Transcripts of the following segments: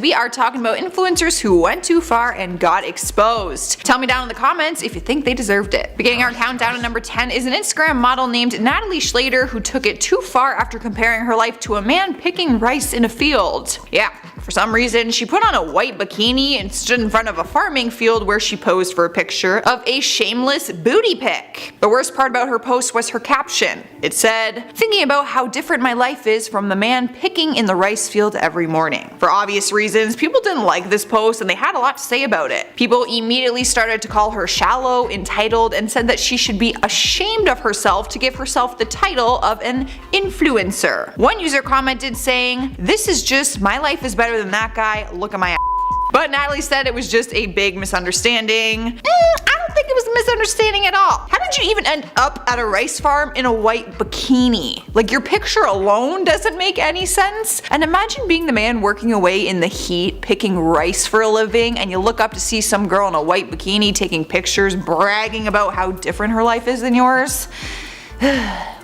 We are talking about influencers who went too far and got exposed. Tell me down in the comments if you think they deserved it. Beginning our countdown at number 10 is an Instagram model named Natalie Schlater who took it too far after comparing her life to a man picking rice in a field. Yeah, for some reason she put on a white bikini and stood in front of a farming field where she posed for a picture of a shameless booty pic. The worst part about her post was her caption. It said, "Thinking about how different my life is from the man picking in the rice field every morning." For obvious reasons, people didn't like this post and they had a lot to say about it. People immediately started to call her shallow, entitled, and said that she should be ashamed of herself to give herself the title of an influencer. One user commented saying, "This is just, my life is better than that guy, look at my ass." But Natalie said it was just a big misunderstanding. I don't think it was a misunderstanding at all. How did you even end up at a rice farm in a white bikini? Like, your picture alone doesn't make any sense. And imagine being the man working away in the heat, picking rice for a living, and you look up to see some girl in a white bikini taking pictures, bragging about how different her life is than yours.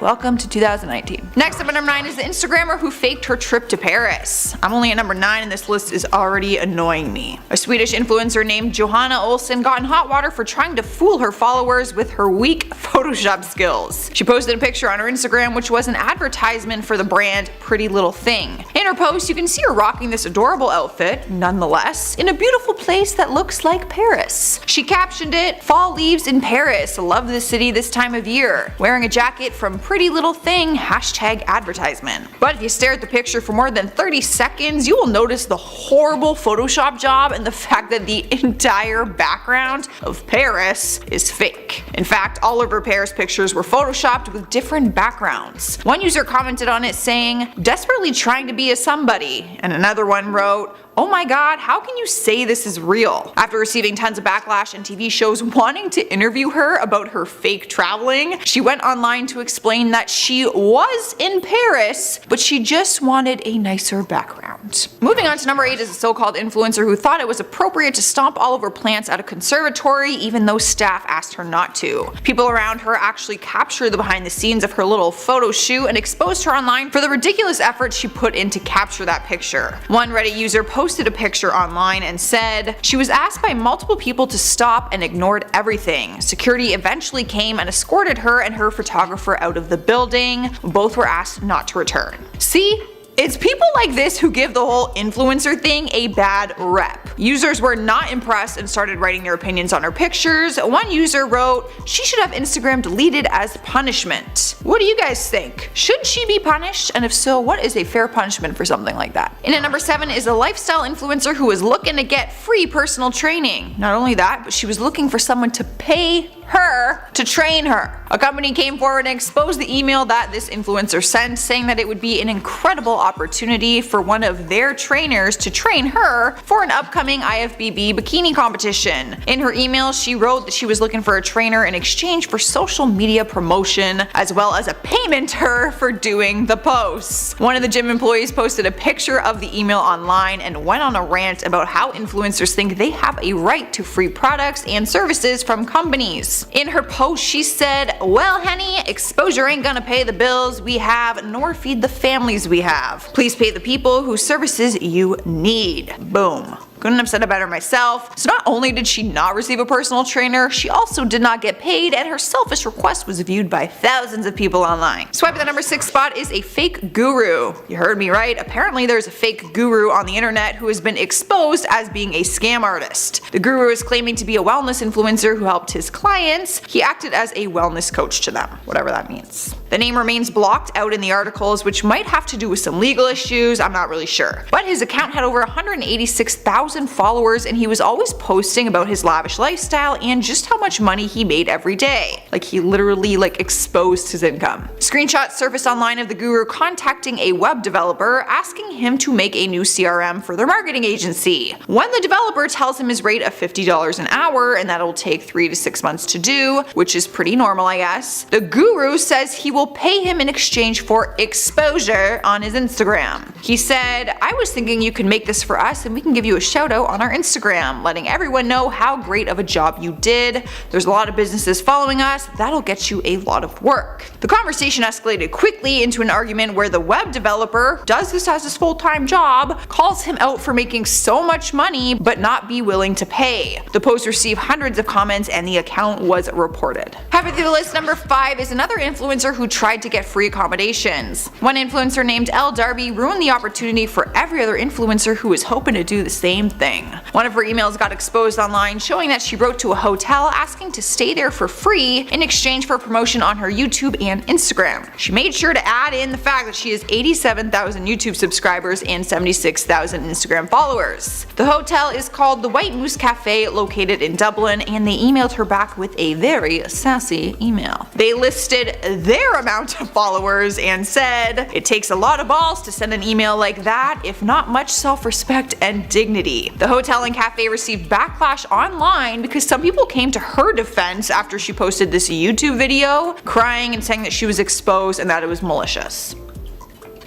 Welcome to 2019. Next up at number 9 is the Instagrammer who faked her trip to Paris. I'm only at number 9 and this list is already annoying me. A Swedish influencer named Johanna Olsen got in hot water for trying to fool her followers with her weak Photoshop skills. She posted a picture on her Instagram which was an advertisement for the brand Pretty Little Thing. In her post you can see her rocking this adorable outfit, nonetheless, in a beautiful place that looks like Paris. She captioned it, "Fall leaves in Paris, love the city this time of year. Wearing a jacket from Pretty Little Thing, #advertisement." But if you stare at the picture for more than 30 seconds, you will notice the horrible Photoshop job and the fact that the entire background of Paris is fake. In fact, all of her Paris pictures were photoshopped with different backgrounds. One user commented on it saying, "Desperately trying to be a somebody," and another one wrote, "Oh my god, how can you say this is real?" After receiving tons of backlash and TV shows wanting to interview her about her fake traveling, she went online to explain that she was in Paris, but she just wanted a nicer background. Moving on to number 8 is a so-called influencer who thought it was appropriate to stomp all over plants at a conservatory even though staff asked her not to. People around her actually captured the behind the scenes of her little photo shoot and exposed her online for the ridiculous effort she put in to capture that picture. One Reddit user posted a picture online and said, "She was asked by multiple people to stop and ignored everything. Security eventually came and escorted her and her photographer out of the building. Both were asked not to return." See? It's people like this who give the whole influencer thing a bad rep. Users were not impressed and started writing their opinions on her pictures. One user wrote, "She should have Instagram deleted as punishment." What do you guys think? Should she be punished? And if so, what is a fair punishment for something like that? And at number 7 is a lifestyle influencer who was looking to get free personal training. Not only that, but she was looking for someone to pay her to train her. A company came forward and exposed the email that this influencer sent, saying that it would be an incredible opportunity for one of their trainers to train her for an upcoming IFBB bikini competition. In her email, she wrote that she was looking for a trainer in exchange for social media promotion, as well as a payment to her for doing the posts. One of the gym employees posted a picture of the email online and went on a rant about how influencers think they have a right to free products and services from companies. In her post, she said, "Well, honey, exposure ain't gonna pay the bills we have nor feed the families we have. Please pay the people whose services you need." Boom. Couldn't have said it better myself. So not only did she not receive a personal trainer, she also did not get paid, and her selfish request was viewed by thousands of people online. Swipe at the number 6 spot is a fake guru. You heard me right. Apparently there's a fake guru on the internet who has been exposed as being a scam artist. The guru is claiming to be a wellness influencer who helped his clients. He acted as a wellness coach to them, whatever that means. The name remains blocked out in the articles, which might have to do with some legal issues, I'm not really sure. But his account had over 186,000 followers and he was always posting about his lavish lifestyle and just how much money he made every day. Like, he literally exposed his income. Screenshots surfaced online of the guru contacting a web developer asking him to make a new CRM for their marketing agency. When the developer tells him his rate of $50 an hour and that it'll take 3 to 6 months to do, which is pretty normal I guess, the guru says he will pay him in exchange for exposure on his Instagram. He said, "I was thinking you could make this for us and we can give you a shout shout out on our Instagram, letting everyone know how great of a job you did. There's a lot of businesses following us, that'll get you a lot of work. The conversation escalated quickly into an argument where the web developer does this as his full-time job, calls him out for making so much money but not be willing to pay. The post received hundreds of comments and the account was reported. Halfway through the list, number 5 is another influencer who tried to get free accommodations. One influencer named Elle Darby ruined the opportunity for every other influencer who was hoping to do the same thing. One of her emails got exposed online showing that she wrote to a hotel asking to stay there for free in exchange for promotion on her YouTube and Instagram. She made sure to add in the fact that she has 87,000 YouTube subscribers and 76,000 Instagram followers. The hotel is called the White Moose Cafe, located in Dublin, and they emailed her back with a very sassy email. They listed their amount of followers and said, "It takes a lot of balls to send an email like that, if not much self-respect and dignity." The hotel and cafe received backlash online because some people came to her defense after she posted this YouTube video, crying and saying that she was exposed and that it was malicious.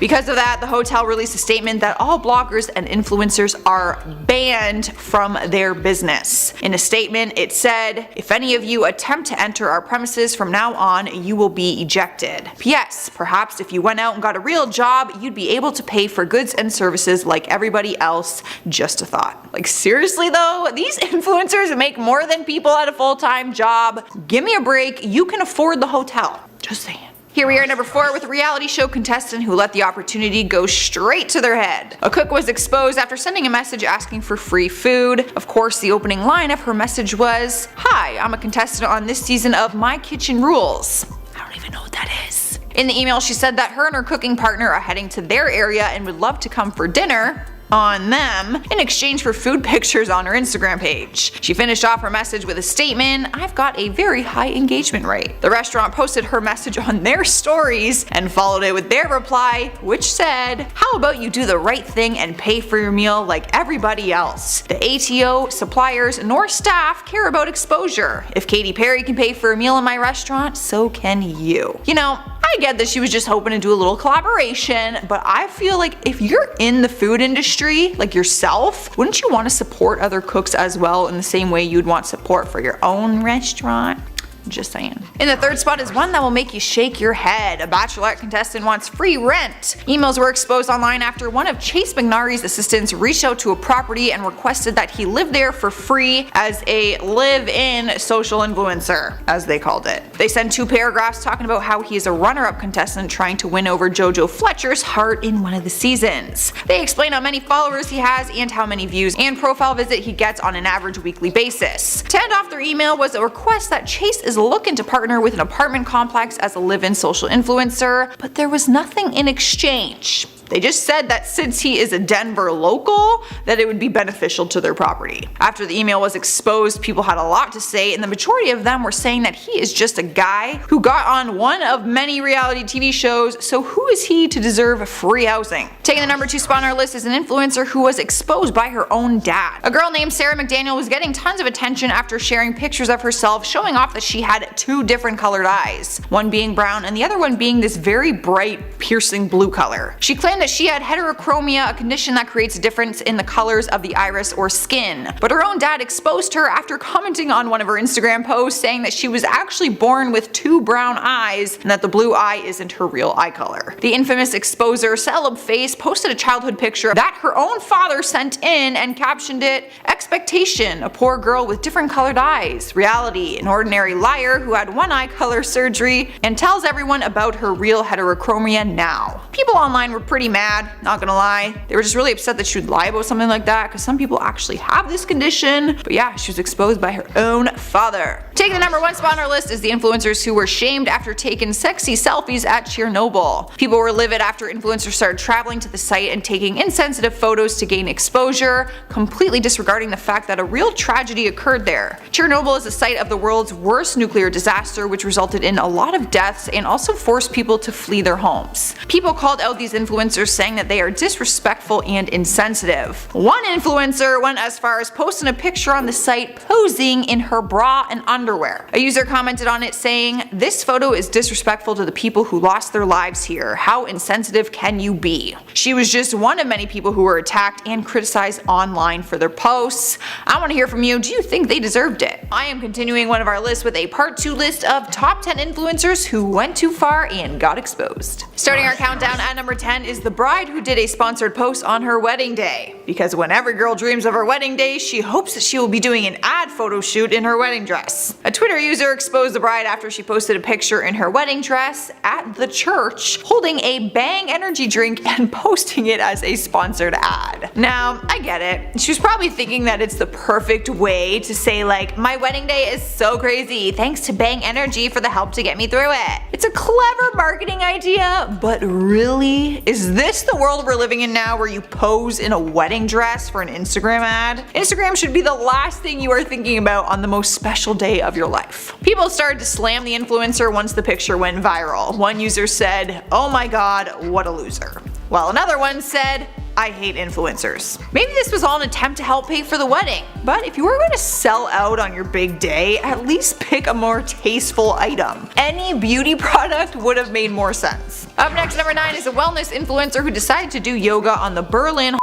Because of that, the hotel released a statement that all bloggers and influencers are banned from their business. In a statement, it said, "If any of you attempt to enter our premises from now on, you will be ejected. P.S. Perhaps if you went out and got a real job, you'd be able to pay for goods and services like everybody else. Just a thought." Like, seriously though, these influencers make more than people at a full-time job. Give me a break, you can afford the hotel. Just saying. Here we are at number 4 with a reality show contestant who let the opportunity go straight to their head. A cook was exposed after sending a message asking for free food. Of course, the opening line of her message was, "Hi, I'm a contestant on this season of My Kitchen Rules." I don't even know what that is. In the email, she said that her and her cooking partner are heading to their area and would love to come for dinner on them in exchange for food pictures on her Instagram page. She finished off her message with a statement, "I've got a very high engagement rate." The restaurant posted her message on their stories and followed it with their reply, which said, "How about you do the right thing and pay for your meal like everybody else? The ATO, suppliers, nor staff care about exposure. If Katy Perry can pay for a meal in my restaurant, so can you." You know, I get that she was just hoping to do a little collaboration, but I feel like if you're in the food industry, like yourself, wouldn't you want to support other cooks as well in the same way you'd want support for your own restaurant? Just saying. In the 3rd spot is one that will make you shake your head. A Bachelorette contestant wants free rent. Emails were exposed online after one of Chase McNary's assistants reached out to a property and requested that he live there for free as a live-in social influencer, as they called it. They sent 2 paragraphs talking about how he is a runner-up contestant trying to win over JoJo Fletcher's heart in one of the seasons. They explain how many followers he has and how many views and profile visit he gets on an average weekly basis. To end off their email was a request that Chase is looking to partner with an apartment complex as a live-in social influencer, but there was nothing in exchange. They just said that since he is a Denver local, that it would be beneficial to their property. After the email was exposed, people had a lot to say, and the majority of them were saying that he is just a guy who got on one of many reality TV shows, so who is he to deserve free housing? Taking the number 2 spot on our list is an influencer who was exposed by her own dad. A girl named Sarah McDaniel was getting tons of attention after sharing pictures of herself showing off that she had 2 different colored eyes, one being brown and the other one being this very bright, piercing blue color. She claimed that she had heterochromia, a condition that creates a difference in the colors of the iris or skin. But her own dad exposed her after commenting on one of her Instagram posts saying that she was actually born with 2 brown eyes and that the blue eye isn't her real eye color. The infamous exposer, Celeb Face, posted a childhood picture that her own father sent in and captioned it, "Expectation, a poor girl with different colored eyes. Reality, an ordinary liar who had one eye color surgery and tells everyone about her real heterochromia now." People online were pretty mad, not gonna lie. They were just really upset that she would lie about something like that because some people actually have this condition. But yeah, she was exposed by her own father. Taking the number 1 spot on our list is the influencers who were shamed after taking sexy selfies at Chernobyl. People were livid after influencers started traveling to the site and taking insensitive photos to gain exposure, completely disregarding the fact that a real tragedy occurred there. Chernobyl is the site of the world's worst nuclear disaster, which resulted in a lot of deaths and also forced people to flee their homes. People called out these influencers, saying that they are disrespectful and insensitive. One influencer went as far as posting a picture on the site posing in her bra and underwear. A user commented on it saying, "This photo is disrespectful to the people who lost their lives here. How insensitive can you be?" She was just one of many people who were attacked and criticized online for their posts. I want to hear from you. Do you think they deserved it? I am continuing one of our lists with a part 2 list of top 10 influencers who went too far and got exposed. Starting our countdown at number 10 is the bride who did a sponsored post on her wedding day. Because when every girl dreams of her wedding day, she hopes that she will be doing an ad photo shoot in her wedding dress. A Twitter user exposed the bride after she posted a picture in her wedding dress at the church holding a Bang energy drink and posting it as a sponsored ad. Now, I get it. She was probably thinking that it's the perfect way to say like, my wedding day is so crazy, thanks to Bang Energy for the help to get me through it. It's a clever marketing idea, but really? Is this the world we're living in now, where you pose in a wedding dress for an Instagram ad? Instagram should be the last thing you are thinking about on the most special day of your life. People started to slam the influencer once the picture went viral. One user said, "Oh my god, what a loser." While another one said, "I hate influencers." Maybe this was all an attempt to help pay for the wedding, but if you were going to sell out on your big day, at least pick a more tasteful item. Any beauty product would have made more sense. Up next, number 9 is a wellness influencer who decided to do yoga on the Berlin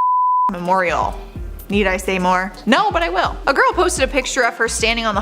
Memorial. Need I say more? No, but I will. A girl posted a picture of her standing on the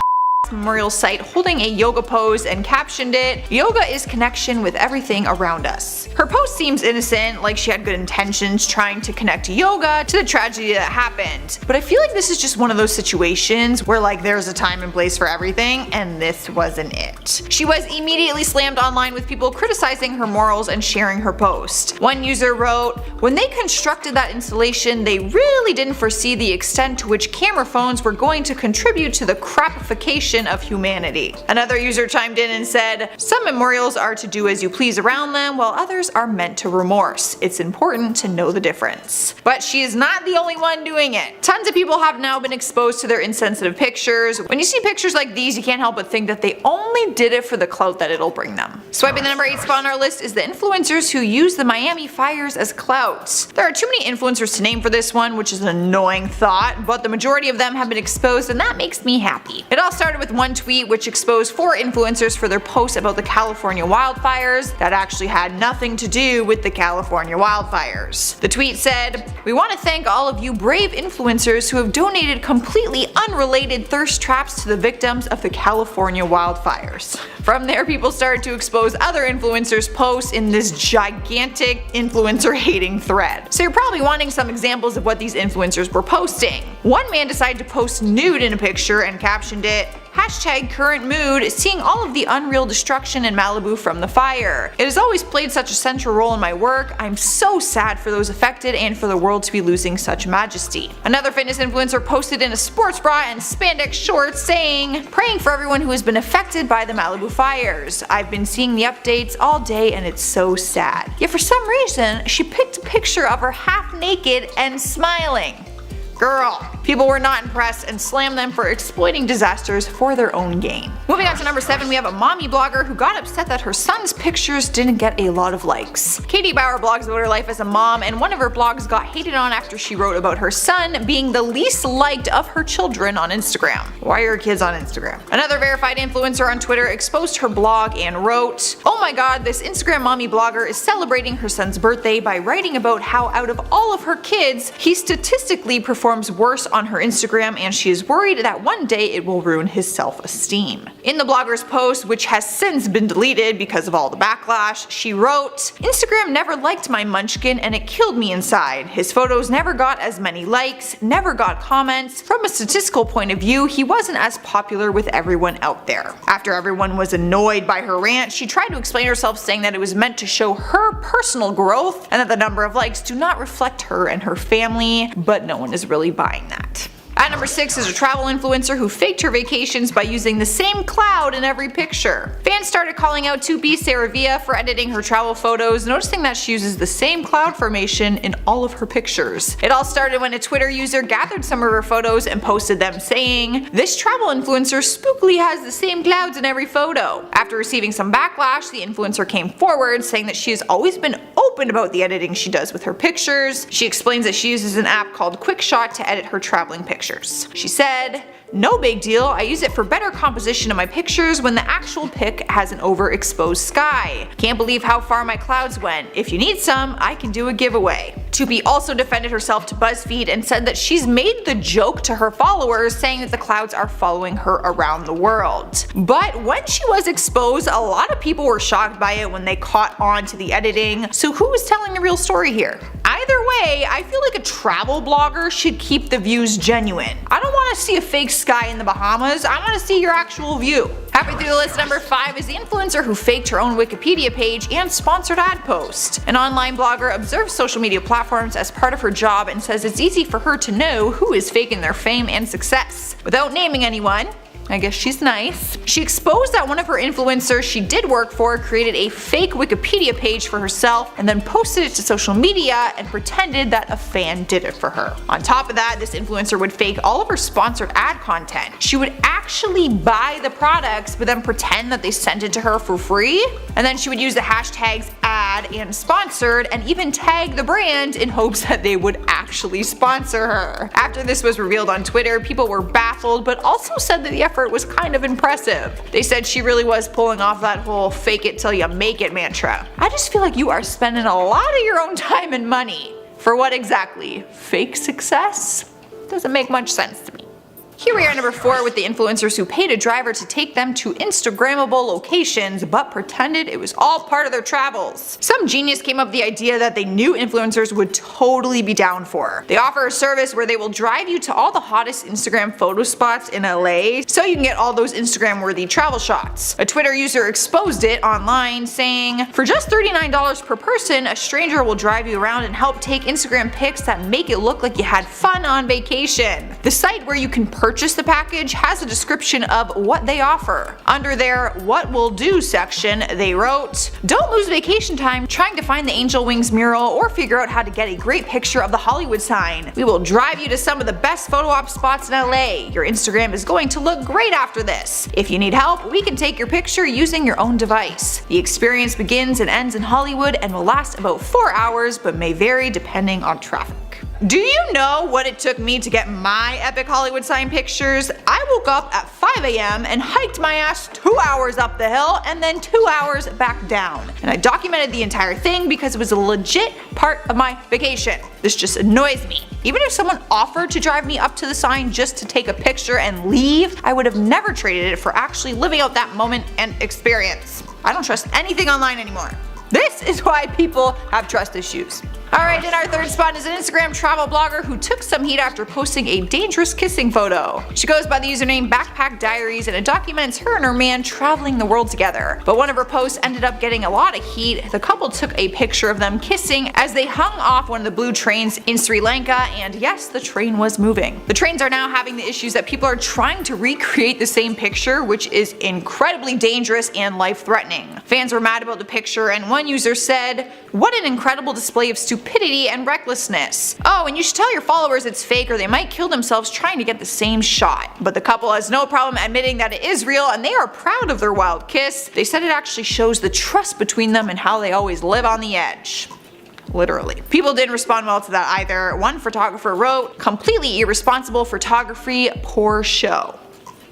Memorial site holding a yoga pose and captioned it, "Yoga is connection with everything around us." Her post seems innocent, like she had good intentions trying to connect yoga to the tragedy that happened. But I feel like this is just one of those situations where like there's a time and place for everything, and this wasn't it. She was immediately slammed online with people criticizing her morals and sharing her post. One user wrote, "When they constructed that installation, they really didn't foresee the extent to which camera phones were going to contribute to the crapification of humanity." Another user chimed in and said, "Some memorials are to do as you please around them, while others are meant to remorse. It's important to know the difference." But she is not the only one doing it. Tons of people have now been exposed to their insensitive pictures. When you see pictures like these, you can't help but think that they only did it for the clout that it'll bring them. Swiping the number 8 spot on our list is the influencers who use the Miami fires as clout. There are too many influencers to name for this one, which is an annoying thought, but the majority of them have been exposed, and that makes me happy. It all started with one tweet which exposed 4 influencers for their posts about the California wildfires that actually had nothing to do with the California wildfires. The tweet said, "We want to thank all of you brave influencers who have donated completely unrelated thirst traps to the victims of the California wildfires." From there, people started to expose other influencers' posts in this gigantic influencer hating thread. So you're probably wanting some examples of what these influencers were posting. One man decided to post nude in a picture and captioned it, #current mood, seeing all of the unreal destruction in Malibu from the fire. It has always played such a central role in my work. I'm so sad for those affected and for the world to be losing such majesty. Another fitness influencer posted in a sports bra and spandex shorts saying, "Praying for everyone who has been affected by the Malibu fires. I've been seeing the updates all day and it's so sad." Yet for some reason, she picked a picture of her half naked and smiling. Girl. People were not impressed and slammed them for exploiting disasters for their own gain. Moving on to number 7, we have a mommy blogger who got upset that her son's pictures didn't get a lot of likes. Katie Bauer blogs about her life as a mom, and one of her blogs got hated on after she wrote about her son being the least liked of her children on Instagram. Why are your kids on Instagram? Another verified influencer on Twitter exposed her blog and wrote, "Oh my god, this Instagram mommy blogger is celebrating her son's birthday by writing about how out of all of her kids, he statistically performs worse on her Instagram, and she is worried that one day it will ruin his self-esteem." In the blogger's post, which has since been deleted because of all the backlash, she wrote, "Instagram never liked my munchkin and it killed me inside. His photos never got as many likes, never got comments. From a statistical point of view, he wasn't as popular with everyone out there." After everyone was annoyed by her rant, she tried to explain herself, saying that it was meant to show her personal growth and that the number of likes do not reflect her and her family, but no one is really buying that. At number 6 is a travel influencer who faked her vacations by using the same cloud in every picture. Fans started calling out 2B Saravia for editing her travel photos, noticing that she uses the same cloud formation in all of her pictures. It all started when a Twitter user gathered some of her photos and posted them saying, "This travel influencer spookily has the same clouds in every photo." After receiving some backlash, the influencer came forward saying that she has always been open about the editing she does with her pictures. She explains that she uses an app called QuickShot to edit her traveling pictures. She said, "No big deal, I use it for better composition of my pictures when the actual pic has an overexposed sky. Can't believe how far my clouds went. If you need some, I can do a giveaway." 2B also defended herself to BuzzFeed and said that she's made the joke to her followers, saying that the clouds are following her around the world. But when she was exposed, a lot of people were shocked by it when they caught on to the editing, so who was telling the real story here? Either way, I feel like a travel blogger should keep the views genuine. I don't want to see a fake sky in the Bahamas, I want to see your actual view. Halfway through the list, number 5 is the influencer who faked her own Wikipedia page and sponsored ad post. An online blogger observes social media platforms as part of her job and says it's easy for her to know who is faking their fame and success. Without naming anyone, I guess she's nice, she exposed that one of her influencers she did work for created a fake Wikipedia page for herself and then posted it to social media and pretended that a fan did it for her. On top of that, this influencer would fake all of her sponsored ad content. She would actually buy the products but then pretend that they sent it to her for free, and then she would use the hashtags ad and sponsored and even tag the brand in hopes that they would actually sponsor her. After this was revealed on Twitter, people were baffled but also said that the effort was kind of impressive. They said she really was pulling off that whole fake it till you make it mantra. I just feel like you are spending a lot of your own time and money. For what exactly? Fake success? Doesn't make much sense to me. Here we are at number 4 with the influencers who paid a driver to take them to Instagrammable locations but pretended it was all part of their travels. Some genius came up with the idea that they knew influencers would totally be down for. They offer a service where they will drive you to all the hottest Instagram photo spots in LA so you can get all those Instagram worthy travel shots. A Twitter user exposed it online saying, "For just $39 per person, a stranger will drive you around and help take Instagram pics that make it look like you had fun on vacation." The site where you can purchase the package has a description of what they offer. Under their "What We'll Do" section, they wrote, "Don't lose vacation time trying to find the Angel Wings mural or figure out how to get a great picture of the Hollywood sign. We will drive you to some of the best photo op spots in LA. Your Instagram is going to look great after this. If you need help, we can take your picture using your own device. The experience begins and ends in Hollywood and will last about 4 hours but may vary depending on traffic." Do you know what it took me to get my epic Hollywood sign pictures? I woke up at 5 AM and hiked my ass 2 hours up the hill and then 2 hours back down. And I documented the entire thing because it was a legit part of my vacation. This just annoys me. Even if someone offered to drive me up to the sign just to take a picture and leave, I would have never traded it for actually living out that moment and experience. I don't trust anything online anymore. This is why people have trust issues. Alright, in our third spot is an Instagram travel blogger who took some heat after posting a dangerous kissing photo. She goes by the username Backpack Diaries and it documents her and her man traveling the world together. But one of her posts ended up getting a lot of heat. The couple took a picture of them kissing as they hung off one of the blue trains in Sri Lanka, and yes, the train was moving. The trains are now having the issues that people are trying to recreate the same picture, which is incredibly dangerous and life-threatening. Fans were mad about the picture, and one user said, "What an incredible display of stupidity and recklessness. Oh, and you should tell your followers it's fake or they might kill themselves trying to get the same shot." But the couple has no problem admitting that it is real and they are proud of their wild kiss. They said it actually shows the trust between them and how they always live on the edge. Literally. People didn't respond well to that either. One photographer wrote, "Completely irresponsible photography, poor show."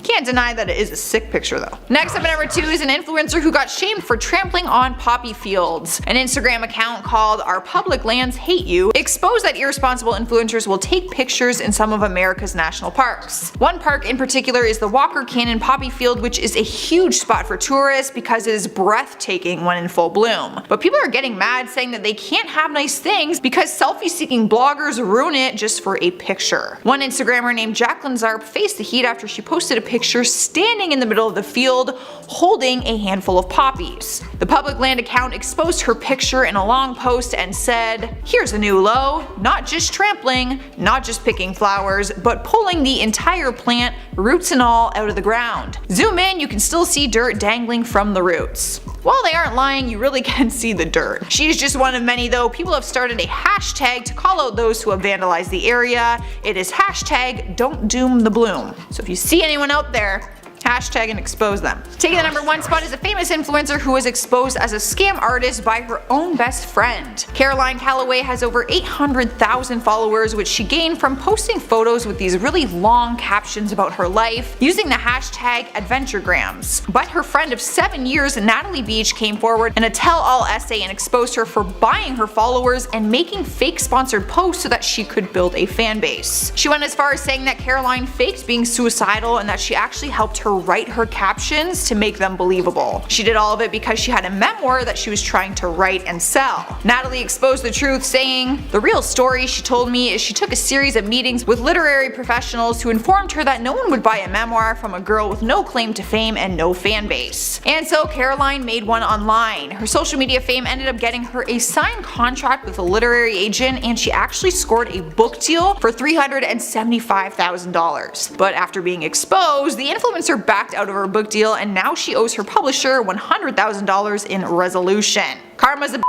Can't deny that it is a sick picture though. Next up at number 2 is an influencer who got shamed for trampling on poppy fields. An Instagram account called Our Public Lands Hate You exposed that irresponsible influencers will take pictures in some of America's national parks. One park in particular is the Walker Canyon Poppy Field, which is a huge spot for tourists because it is breathtaking when in full bloom. But people are getting mad saying that they can't have nice things because selfie-seeking bloggers ruin it just for a picture. One Instagrammer named Jacqueline Zarp faced the heat after she posted a picture picture standing in the middle of the field holding a handful of poppies. The public land account exposed her picture in a long post and said, "Here's a new low, not just trampling, not just picking flowers, but pulling the entire plant, roots and all, out of the ground. Zoom in, you can still see dirt dangling from the roots." While they aren't lying, you really can see the dirt. She is just one of many though. People have started a hashtag to call out those who have vandalized the area. It is hashtag don't doom the bloom. So if you see anyone out there, hashtag and expose them. Taking the #1 spot is a famous influencer who was exposed as a scam artist by her own best friend. Caroline Calloway has over 800,000 followers, which she gained from posting photos with these really long captions about her life using the hashtag AdventureGrams. But her friend of 7 years, Natalie Beach, came forward in a tell-all essay and exposed her for buying her followers and making fake sponsored posts so that she could build a fan base. She went as far as saying that Caroline faked being suicidal and that she actually helped her write her captions to make them believable. She did all of it because she had a memoir that she was trying to write and sell. Natalie exposed the truth, saying, "The real story she told me is she took a series of meetings with literary professionals who informed her that no one would buy a memoir from a girl with no claim to fame and no fan base." And so Caroline made one online. Her social media fame ended up getting her a signed contract with a literary agent, and she actually scored a book deal for $375,000. But after being exposed, the influencer backed out of her book deal, and now she owes her publisher $100,000 in resolution. Karma's a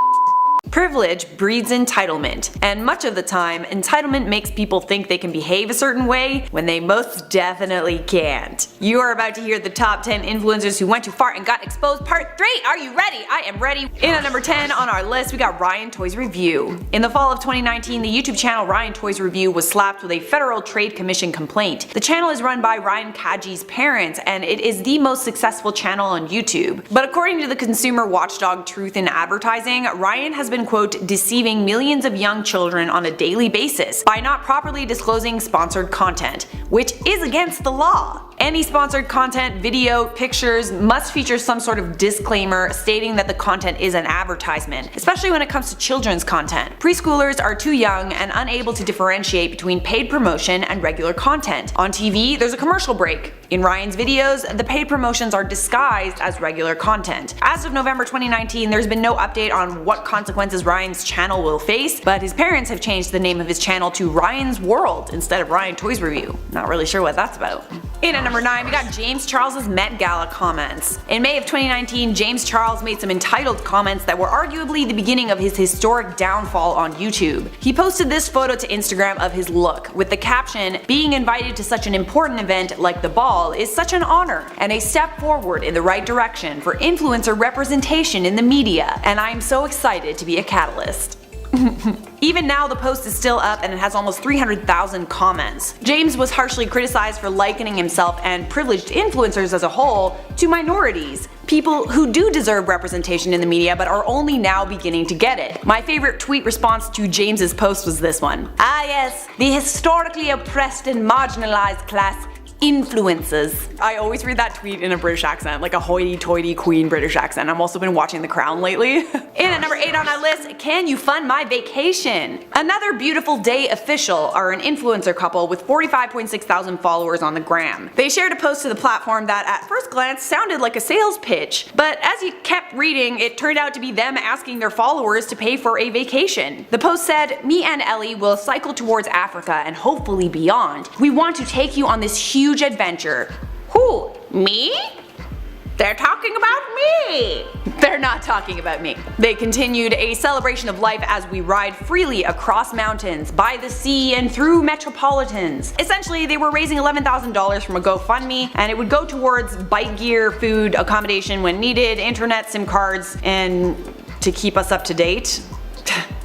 Privilege breeds entitlement, and much of the time, entitlement makes people think they can behave a certain way when they most definitely can't. You are about to hear the top 10 influencers who went too far and got exposed part 3. Are you ready? I am ready. In at number 10 on our list, we got Ryan Toys Review. In the fall of 2019, the YouTube channel Ryan Toys Review was slapped with a Federal Trade Commission complaint. The channel is run by Ryan Kaji's parents, and it is the most successful channel on YouTube. But according to the consumer watchdog Truth in Advertising, Ryan has been, quote, deceiving millions of young children on a daily basis by not properly disclosing sponsored content, which is against the law. Any sponsored content, video, pictures must feature some sort of disclaimer stating that the content is an advertisement, especially when it comes to children's content. Preschoolers are too young and unable to differentiate between paid promotion and regular content. On TV, there's a commercial break. In Ryan's videos, the paid promotions are disguised as regular content. As of November 2019, there's been no update on what consequences Ryan's channel will face, but his parents have changed the name of his channel to Ryan's World instead of Ryan Toys Review. Not really sure what that's about. In at number 9, we got James Charles' Met Gala comments. In May of 2019, James Charles made some entitled comments that were arguably the beginning of his historic downfall on YouTube. He posted this photo to Instagram of his look, with the caption, "Being invited to such an important event like the ball is such an honor, and a step forward in the right direction for influencer representation in the media, and I am so excited to be a catalyst." Even now, the post is still up and it has almost 300,000 comments. James was harshly criticized for likening himself and privileged influencers as a whole to minorities, people who do deserve representation in the media but are only now beginning to get it. My favorite tweet response to James's post was this one. "Ah yes, the historically oppressed and marginalized class influences." I always read that tweet in a British accent, like a hoity-toity queen British accent. I've also been watching The Crown lately. In at number 8 on our list, Can You Fund My Vacation? Another Beautiful Day official are an influencer couple with 45.6 thousand followers on the gram. They shared a post to the platform that at first glance sounded like a sales pitch, but as you kept reading, it turned out to be them asking their followers to pay for a vacation. The post said, "Me and Ellie will cycle towards Africa and hopefully beyond. We want to take you on this huge adventure." Who? Me? They're talking about me! They're not talking about me. They continued, "A celebration of life as we ride freely across mountains, by the sea, and through metropolitans." Essentially, they were raising $11,000 from a GoFundMe, and it would go towards bike gear, food, accommodation when needed, internet, SIM cards, and to keep us up to date.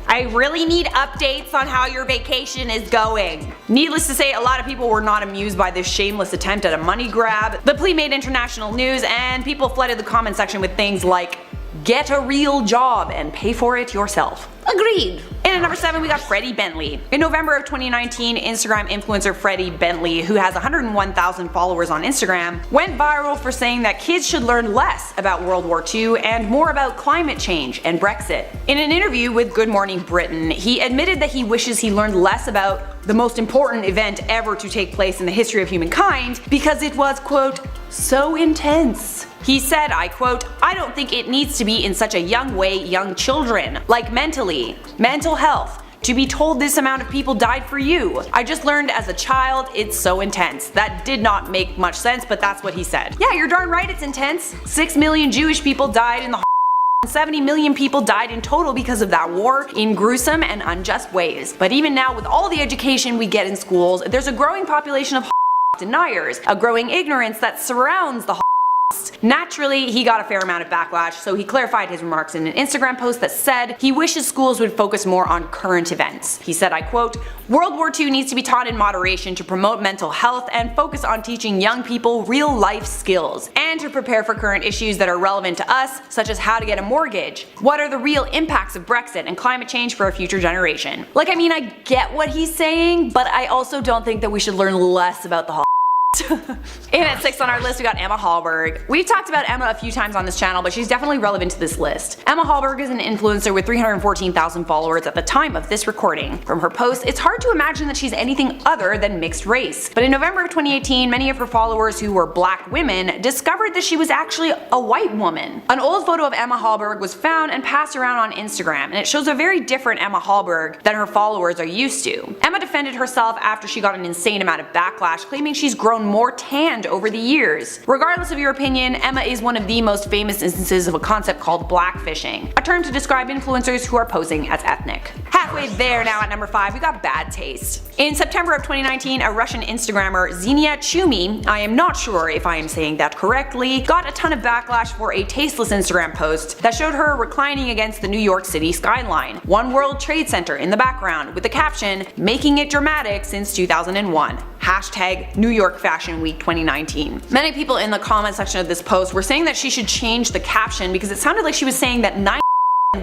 I really need updates on how your vacation is going. Needless to say, a lot of people were not amused by this shameless attempt at a money grab. The plea made international news, and people flooded the comment section with things like, "Get a real job and pay for it yourself." Agreed. In And at number 7 we got Freddie Bently. In November of 2019, Instagram influencer Freddie Bently, who has 101,000 followers on Instagram, went viral for saying that kids should learn less about World War II and more about climate change and Brexit. In an interview with Good Morning Britain, he admitted that he wishes he learned less about the most important event ever to take place in the history of humankind because it was, quote, so intense. He said, I quote, I don't think it needs to be in such a young way young children, like mentally, mental health, to be told this amount of people died for you. I just learned as a child it's so intense. That did not make much sense, but that's what he said. Yeah, you're darn right it's intense. 6 million Jewish people died in the 70 million people died in total because of that war in gruesome and unjust ways. But even now, with all the education we get in schools, there's a growing population of deniers, a growing ignorance that surrounds the Naturally, he got a fair amount of backlash, so he clarified his remarks in an Instagram post that said he wishes schools would focus more on current events. He said, I quote, World War II needs to be taught in moderation to promote mental health and focus on teaching young people real life skills, and to prepare for current issues that are relevant to us, such as how to get a mortgage, what are the real impacts of Brexit and climate change for a future generation. Like, I mean, I get what he's saying, but I also don't think that we should learn less about the In at 6 on our list we got Emma Halberg. We've talked about Emma a few times on this channel, but she's definitely relevant to this list. Emma Halberg is an influencer with 314,000 followers at the time of this recording. From her posts, it's hard to imagine that she's anything other than mixed race. But in November of 2018, many of her followers who were black women discovered that she was actually a white woman. An old photo of Emma Halberg was found and passed around on Instagram, and it shows a very different Emma Halberg than her followers are used to. Emma defended herself after she got an insane amount of backlash, claiming she's grown more tanned over the years. Regardless of your opinion, Emma is one of the most famous instances of a concept called blackfishing, a term to describe influencers who are posing as ethnic. Halfway there now at number 5 we got bad taste. In September of 2019, a Russian Instagrammer, Xenia Chumi, I am not sure if I am saying that correctly, got a ton of backlash for a tasteless Instagram post that showed her reclining against the New York City skyline, One World Trade Center in the background, with the caption, making it dramatic since 2001. Hashtag New York Fashion Week 2019. Many people in the comment section of this post were saying that she should change the caption because it sounded like she was saying that 9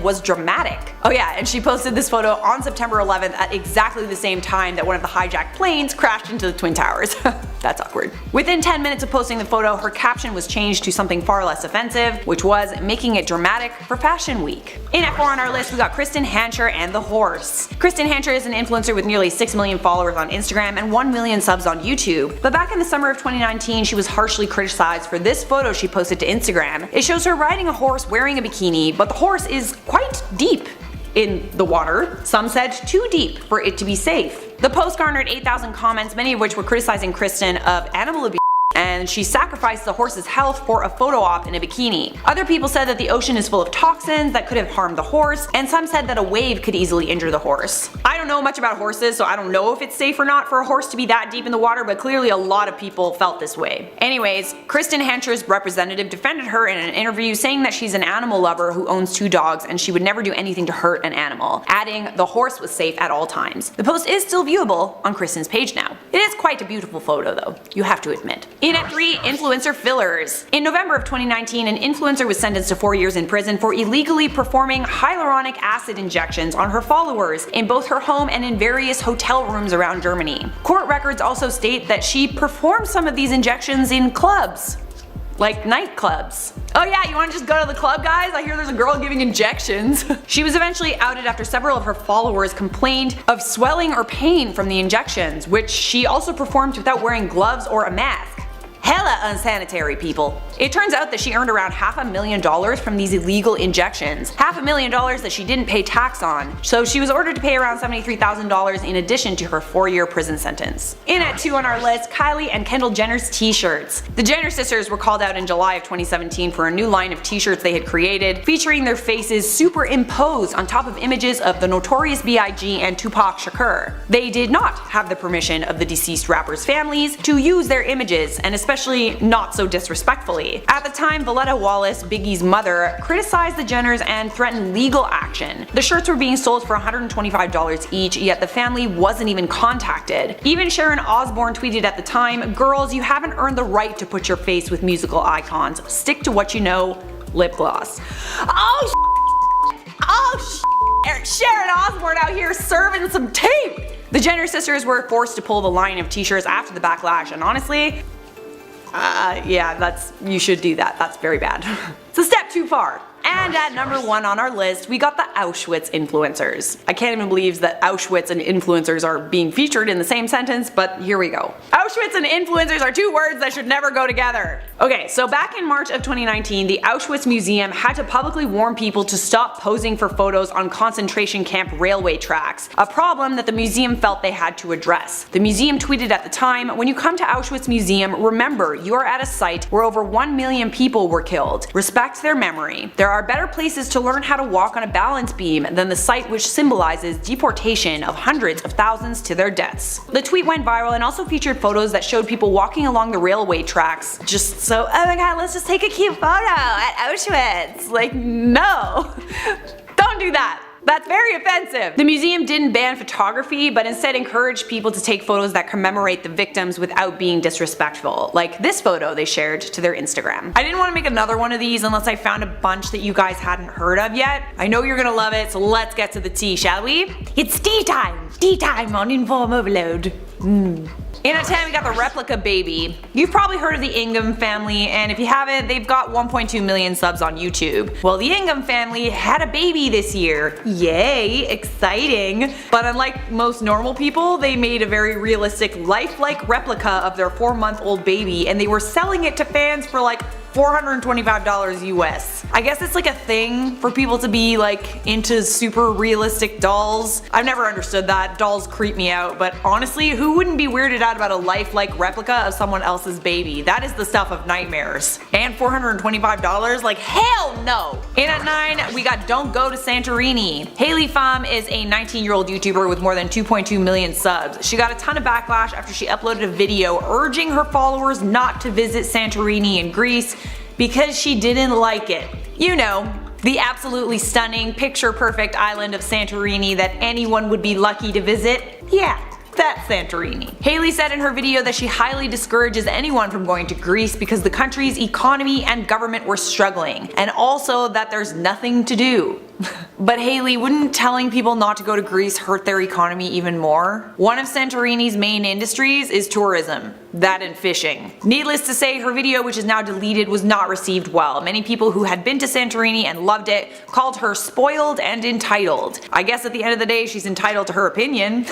was dramatic. Oh yeah, and she posted this photo on September 11th at exactly the same time that one of the hijacked planes crashed into the Twin Towers. That's awkward. Within 10 minutes of posting the photo, her caption was changed to something far less offensive, which was making it dramatic for Fashion Week. In at 4 on our list we got Kristen, Hancher, and the horse. Kristen Hancher is an influencer with nearly 6 million followers on Instagram and 1 million subs on YouTube, but back in the summer of 2019 she was harshly criticized for this photo she posted to Instagram. It shows her riding a horse wearing a bikini, but the horse is quite deep in the water. Some said too deep for it to be safe. The post garnered 8,000 comments, many of which were criticizing Kristen of animal abuse, and she sacrificed the horse's health for a photo op in a bikini. Other people said that the ocean is full of toxins that could have harmed the horse, and some said that a wave could easily injure the horse. I don't know much about horses, so I don't know if it's safe or not for a horse to be that deep in the water, but clearly a lot of people felt this way. Anyways, Kristen Hancher's representative defended her in an interview, saying that she's an animal lover who owns 2 dogs and she would never do anything to hurt an animal, adding the horse was safe at all times. The post is still viewable on Kristen's page now. It is quite a beautiful photo though, you have to admit. In at 3, influencer fillers. In November of 2019, an influencer was sentenced to 4 years in prison for illegally performing hyaluronic acid injections on her followers in both her home and in various hotel rooms around Germany. Court records also state that she performed some of these injections in clubs. Like nightclubs. Oh yeah, you wanna just go to the club, guys? I hear there's a girl giving injections. She was eventually outed after several of her followers complained of swelling or pain from the injections, which she also performed without wearing gloves or a mask. Hella unsanitary, people. It turns out that she earned around $500,000 from these illegal injections. $500,000 that she didn't pay tax on, so she was ordered to pay around $73,000 in addition to her 4-year prison sentence. In at 2 on our list, Kylie and Kendall Jenner's t-shirts. The Jenner sisters were called out in July of 2017 for a new line of t-shirts they had created, featuring their faces superimposed on top of images of the Notorious B.I.G. and Tupac Shakur. They did not have the permission of the deceased rappers' families to use their images, and especially not so disrespectfully. At the time, Valletta Wallace, Biggie's mother, criticized the Jenners and threatened legal action. The shirts were being sold for $125 each, yet the family wasn't even contacted. Even Sharon Osbourne tweeted at the time, "Girls, you haven't earned the right to put your face with musical icons. Stick to what you know, lip gloss." Oh Sharon Osbourne out here serving some tape! The Jenner sisters were forced to pull the line of t-shirts after the backlash, and honestly, yeah, you should do that. That's very bad. It's a step too far. And at number 1 on our list, we got the Auschwitz Influencers. I can't even believe that Auschwitz and influencers are being featured in the same sentence, but here we go. Auschwitz and influencers are 2 words that should never go together. Okay, so back in March of 2019, the Auschwitz Museum had to publicly warn people to stop posing for photos on concentration camp railway tracks, a problem that the museum felt they had to address. The museum tweeted at the time, "When you come to Auschwitz Museum, remember you are at a site where over 1 million people were killed. Respect their memory. There are better places to learn how to walk on a balance beam than the site which symbolizes deportation of hundreds of thousands to their deaths." The tweet went viral and also featured photos that showed people walking along the railway tracks, just so, oh my god, let's just take a cute photo at Auschwitz. Like, no. Don't do that. That's very offensive. The museum didn't ban photography, but instead encouraged people to take photos that commemorate the victims without being disrespectful. Like this photo they shared to their Instagram. I didn't want to make another one of these unless I found a bunch that you guys hadn't heard of yet. I know you're gonna love it, so let's get to the tea, shall we? It's tea time! Tea time on InformOverload. In at 10, we got the Replica Baby. You've probably heard of the Ingham family, and if you haven't, they've got 1.2 million subs on YouTube. Well, the Ingham family had a baby this year. Yay, exciting. But unlike most normal people, they made a very realistic, lifelike replica of their 4-month-old baby, and they were selling it to fans for like $425 US. I guess it's like a thing for people to be like into super realistic dolls. I've never understood that. Dolls creep me out, but honestly, who wouldn't be weirded out about a lifelike replica of someone else's baby? That is the stuff of nightmares. And $425? Like hell no! In at 9, we got Don't Go to Santorini. Haley Pham is a 19-year-old YouTuber with more than 2.2 million subs. She got a ton of backlash after she uploaded a video urging her followers not to visit Santorini in Greece because she didn't like it. You know, the absolutely stunning, picture-perfect island of Santorini that anyone would be lucky to visit. Yeah, that's Santorini. Haley said in her video that she highly discourages anyone from going to Greece because the country's economy and government were struggling, and also that there's nothing to do. But Haley, wouldn't telling people not to go to Greece hurt their economy even more? One of Santorini's main industries is tourism. That and fishing. Needless to say, her video, which is now deleted, was not received well. Many people who had been to Santorini and loved it called her spoiled and entitled. I guess at the end of the day, she's entitled to her opinion.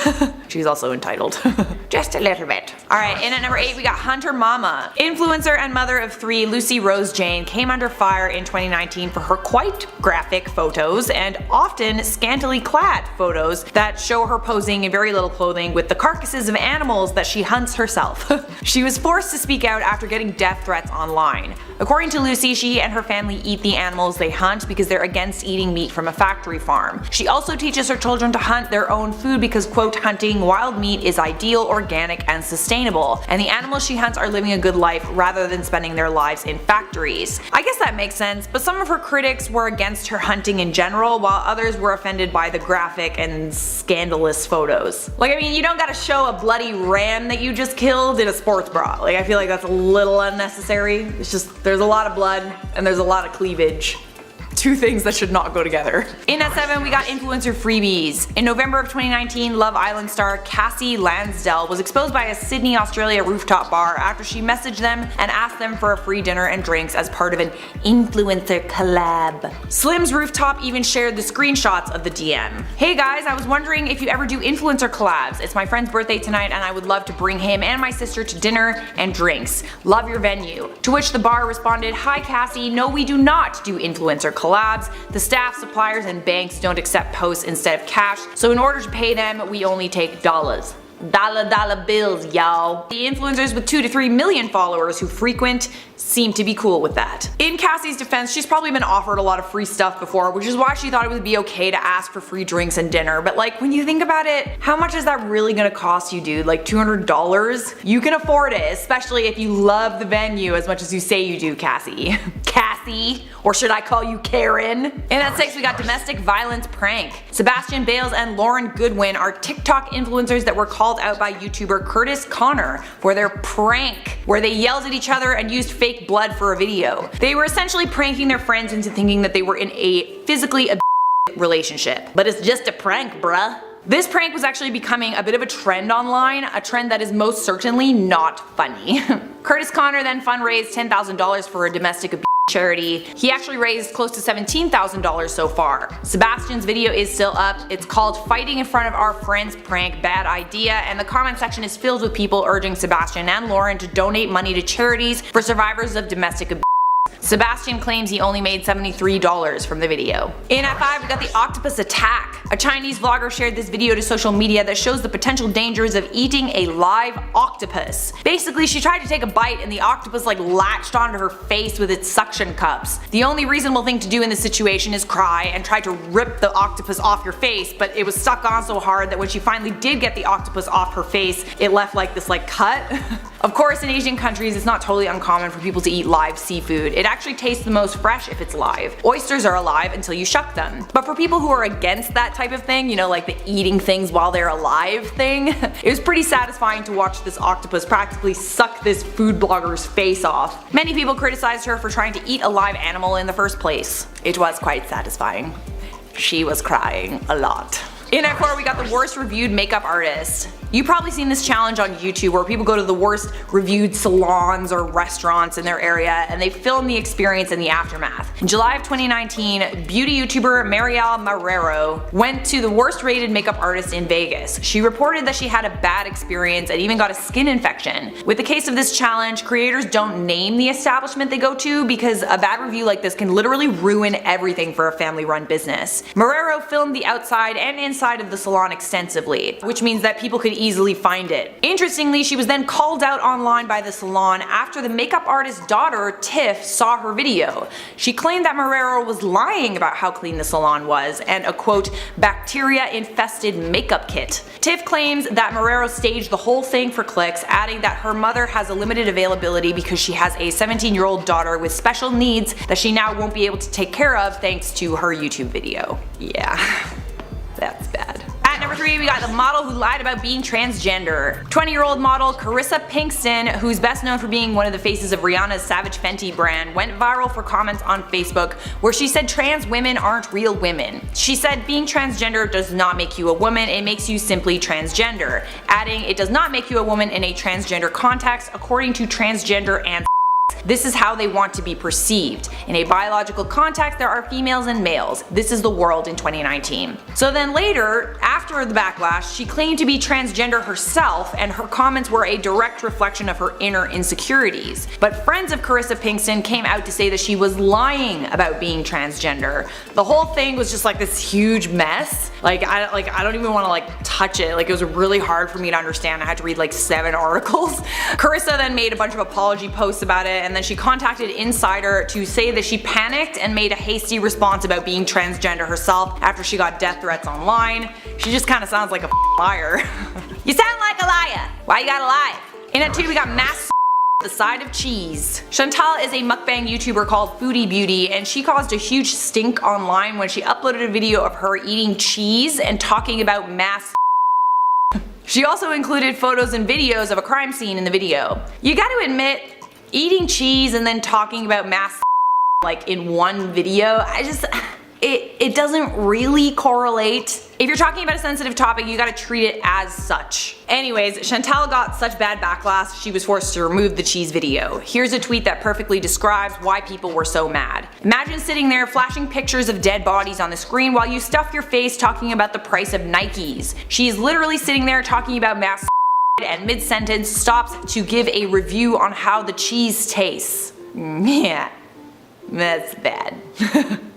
She's also entitled. Just a little bit. Alright, in at number 8, we got Hunter Mama. Influencer and mother of 3, Lucy Rose Jane, came under fire in 2019 for her quite graphic photos and often scantily clad photos that show her posing in very little clothing with the carcasses of animals that she hunts herself. She was forced to speak out after getting death threats online. According to Lucy, she and her family eat the animals they hunt because they're against eating meat from a factory farm. She also teaches her children to hunt their own food because, quote, hunting wild meat is ideal, organic, and sustainable, and the animals she hunts are living a good life rather than spending their lives in factories. I guess that makes sense, but some of her critics were against her hunting in general, while others were offended by the graphic and scandalous photos. Like, I mean, you don't gotta show a bloody ram that you just killed in a sports bra. Like, I feel like that's a little unnecessary. It's just, there's a lot of blood and there's a lot of cleavage. 2 things that should not go together. In at 7, we got influencer freebies. In November of 2019, Love Island star Cassie Lansdell was exposed by a Sydney, Australia rooftop bar after she messaged them and asked them for a free dinner and drinks as part of an influencer collab. Slim's Rooftop even shared the screenshots of the DM. Hey guys, I was wondering if you ever do influencer collabs. It's my friend's birthday tonight and I would love to bring him and my sister to dinner and drinks. Love your venue. To which the bar responded, hi Cassie, no we do not do influencer collabs. The staff, suppliers, and banks don't accept posts instead of cash, so in order to pay them, we only take dollars. Dollar bills, y'all. The influencers with 2 to 3 million followers who frequent seem to be cool with that. In Cassie's defense, she's probably been offered a lot of free stuff before, which is why she thought it would be okay to ask for free drinks and dinner, but like, when you think about it, how much is that really gonna cost you, dude? Like $200? You can afford it, especially if you love the venue as much as you say you do, Cassie. Cassie? Or should I call you Karen? In at 6, we got domestic violence prank. Sebastian Bales and Lauren Goodwin are TikTok influencers that were called out by YouTuber Curtis Connor for their prank, where they yelled at each other and used fake blood for a video. They were essentially pranking their friends into thinking that they were in a physically relationship. But it's just a prank, bruh. This prank was actually becoming a bit of a trend online, a trend that is most certainly not funny. Curtis Connor then fundraised $10,000 for a domestic abuse charity. He actually raised close to $17,000 so far. Sebastian's video is still up. It's called "Fighting in Front of Our Friends Prank Bad Idea," and the comment section is filled with people urging Sebastian and Lauren to donate money to charities for survivors of domestic abuse. Sebastian claims he only made $73 from the video. In at 5 we got the Octopus Attack. A Chinese vlogger shared this video to social media that shows the potential dangers of eating a live octopus. Basically, she tried to take a bite and the octopus latched onto her face with its suction cups. The only reasonable thing to do in this situation is cry and try to rip the octopus off your face, but it was stuck on so hard that when she finally did get the octopus off her face, it left this cut. Of course, in Asian countries it's not totally uncommon for people to eat live seafood. It actually tastes the most fresh if it's live. Oysters are alive until you shuck them. But for people who are against that type of thing, like the eating things while they're alive thing, it was pretty satisfying to watch this octopus practically suck this food blogger's face off. Many people criticized her for trying to eat a live animal in the first place. It was quite satisfying. She was crying a lot. In at 4 we got the worst reviewed makeup artist. You've probably seen this challenge on YouTube where people go to the worst reviewed salons or restaurants in their area and they film the experience and the aftermath. In July of 2019, beauty YouTuber Marielle Marrero went to the worst rated makeup artist in Vegas. She reported that she had a bad experience and even got a skin infection. With the case of this challenge, creators don't name the establishment they go to because a bad review like this can literally ruin everything for a family-run business. Marrero filmed the outside and inside of the salon extensively, which means that people could easily find it. Interestingly, she was then called out online by the salon after the makeup artist's daughter, Tiff, saw her video. She claimed that Marrero was lying about how clean the salon was and a quote, bacteria-infested makeup kit. Tiff claims that Marrero staged the whole thing for clicks, adding that her mother has a limited availability because she has a 17-year-old daughter with special needs that she now won't be able to take care of thanks to her YouTube video. Yeah, that's bad. At number 3 we got the model who lied about being transgender. 20-year-old model Carissa Pinkston, who's best known for being one of the faces of Rihanna's Savage Fenty brand, went viral for comments on Facebook where she said trans women aren't real women. She said being transgender does not make you a woman, it makes you simply transgender, adding it does not make you a woman in a transgender context according to transgender and this is how they want to be perceived. In a biological context, there are females and males. This is the world in 2019. So then later, after the backlash, she claimed to be transgender herself and her comments were a direct reflection of her inner insecurities. But friends of Carissa Pinkston came out to say that she was lying about being transgender. The whole thing was just this huge mess. I don't even want to touch it. It was really hard for me to understand. I had to read 7 articles. Carissa then made a bunch of apology posts about it and then she contacted Insider to say that she panicked and made a hasty response about being transgender herself after she got death threats online. She just kinda sounds like a liar. You sound like a liar! Why you gotta lie? In at 2 we got mass the side of cheese. Chantal is a mukbang YouTuber called Foodie Beauty and she caused a huge stink online when she uploaded a video of her eating cheese and talking about mass. She also included photos and videos of a crime scene in the video. You gotta admit, eating cheese and then talking about mass in one video, it doesn't really correlate. If you're talking about a sensitive topic, you gotta treat it as such. Anyways, Chantal got such bad backlash she was forced to remove the cheese video. Here's a tweet that perfectly describes why people were so mad. Imagine sitting there flashing pictures of dead bodies on the screen while you stuff your face talking about the price of Nikes. She is literally sitting there talking about mass and mid-sentence stops to give a review on how the cheese tastes. Yeah, that's bad.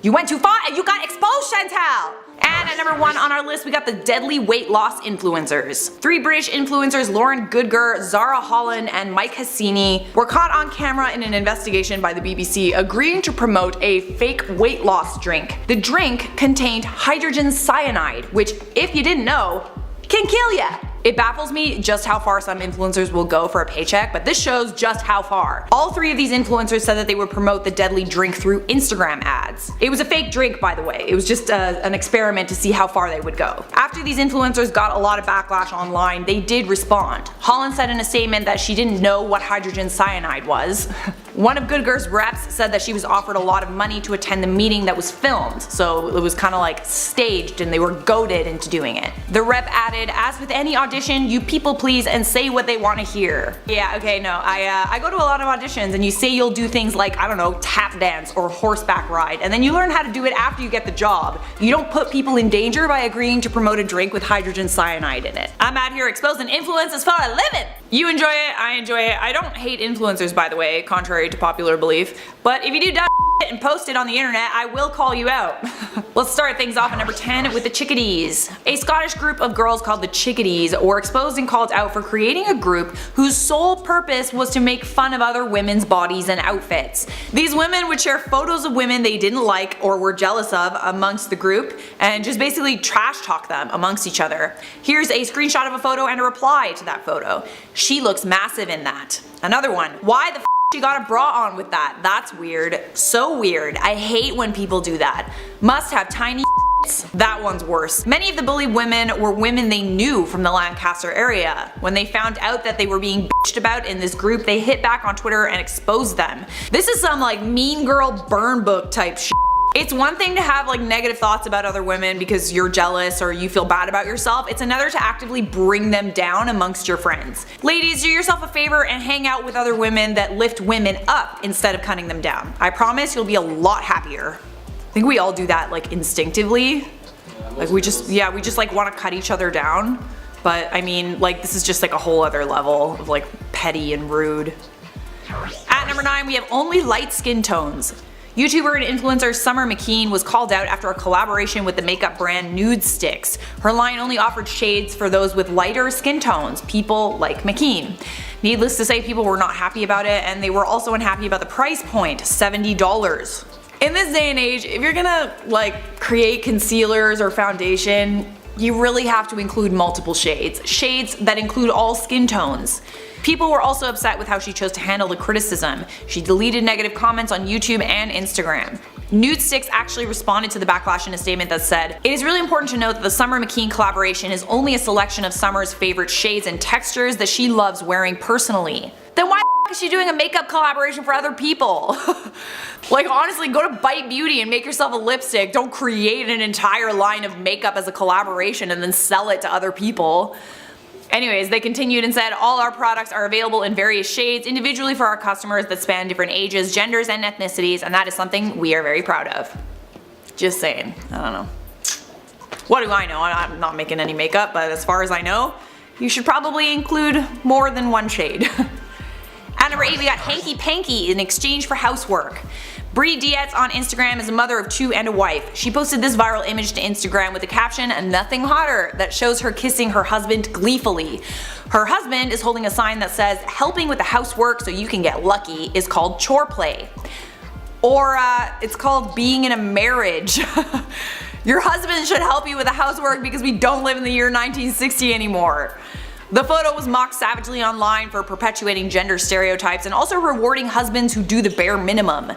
You went too far and you got exposed, Chantal! And at number 1 on our list we got the deadly weight loss influencers. 3 British influencers Lauren Goodger, Zara Holland and Mike Hassini were caught on camera in an investigation by the BBC agreeing to promote a fake weight loss drink. The drink contained hydrogen cyanide, which if you didn't know, can kill ya! It baffles me just how far some influencers will go for a paycheck, but this shows just how far. All 3 of these influencers said that they would promote the deadly drink through Instagram ads. It was a fake drink, by the way. It was just an experiment to see how far they would go. After these influencers got a lot of backlash online, they did respond. Holland said in a statement that she didn't know what hydrogen cyanide was. One of Goodger's reps said that she was offered a lot of money to attend the meeting that was filmed, so it was kind of like staged and they were goaded into doing it. The rep added, as with any audition, you people please and say what they want to hear. Yeah, okay, no, I go to a lot of auditions and you say you'll do things like, I don't know, tap dance or horseback ride, and then you learn how to do it after you get the job. You don't put people in danger by agreeing to promote a drink with hydrogen cyanide in it. I'm out here exposing influencers for a living! You enjoy it, I enjoy it. I don't hate influencers, by the way, contrary to popular belief, but if you do dumb shit and post it on the internet, I will call you out. Let's start things off at number 10 with the Chickadees. A Scottish group of girls called the Chickadees were exposed and called out for creating a group whose sole purpose was to make fun of other women's bodies and outfits. These women would share photos of women they didn't like or were jealous of amongst the group and just basically trash talk them amongst each other. Here's a screenshot of a photo and a reply to that photo. She looks massive in that. Another one. Why the f she got a bra on with that? That's weird. So weird. I hate when people do that. Must have tiny That one's worse. Many of the bullied women were women they knew from the Lancaster area. When they found out that they were being bitched about in this group, they hit back on Twitter and exposed them. This is some like mean girl burn book type shit. It's one thing to have like negative thoughts about other women because you're jealous or you feel bad about yourself. It's another to actively bring them down amongst your friends. Ladies, do yourself a favor and hang out with other women that lift women up instead of cutting them down. I promise you'll be a lot happier. I think we all do that like instinctively. Like we just like want to cut each other down. But I mean, like this is just like a whole other level of like petty and rude. At number 9, we have only light skin tones. YouTuber and influencer Summer McKean was called out after a collaboration with the makeup brand Nude Sticks. Her line only offered shades for those with lighter skin tones, people like McKean. Needless to say, people were not happy about it, and they were also unhappy about the price point, $70. In this day and age, if you're gonna like create concealers or foundation, you really have to include multiple shades. Shades that include all skin tones. People were also upset with how she chose to handle the criticism. She deleted negative comments on YouTube and Instagram. Nude Sticks actually responded to the backlash in a statement that said, "It is really important to note that the Summer McKean collaboration is only a selection of Summer's favorite shades and textures that she loves wearing personally." Then why is she doing a makeup collaboration for other people? Like honestly, go to Bite Beauty and make yourself a lipstick. Don't create an entire line of makeup as a collaboration and then sell it to other people. Anyways, they continued and said, "All our products are available in various shades individually for our customers that span different ages, genders, and ethnicities, and that is something we are very proud of." Just saying. I don't know. What do I know? I'm not making any makeup, but as far as I know, you should probably include more than one shade. At number 8, we got Hanky Panky in exchange for housework. Brie Dietz on Instagram is a mother of 2 and a wife. She posted this viral image to Instagram with the caption, "Nothing hotter," that shows her kissing her husband gleefully. Her husband is holding a sign that says, "Helping with the housework so you can get lucky is called chore play." Or it's called being in a marriage. Your husband should help you with the housework because we don't live in the year 1960 anymore. The photo was mocked savagely online for perpetuating gender stereotypes and also rewarding husbands who do the bare minimum.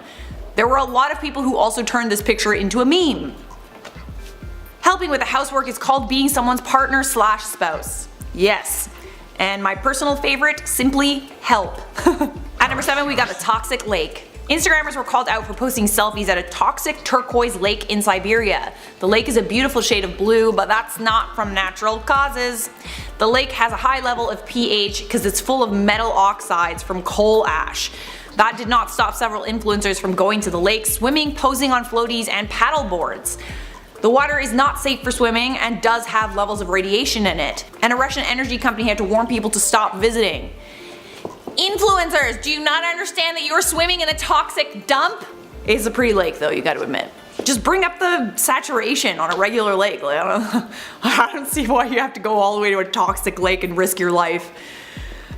There were a lot of people who also turned this picture into a meme. Helping with the housework is called being someone's partner / spouse. Yes. And my personal favorite, simply help. At number 7, we got the toxic lake. Instagrammers were called out for posting selfies at a toxic turquoise lake in Siberia. The lake is a beautiful shade of blue, but that's not from natural causes. The lake has a high level of pH because it's full of metal oxides from coal ash. That did not stop several influencers from going to the lake, swimming, posing on floaties, and paddle boards. The water is not safe for swimming and does have levels of radiation in it, and a Russian energy company had to warn people to stop visiting. Influencers, do you not understand that you're swimming in a toxic dump? It's a pretty lake though, you gotta admit. Just bring up the saturation on a regular lake. Like, I don't see why you have to go all the way to a toxic lake and risk your life.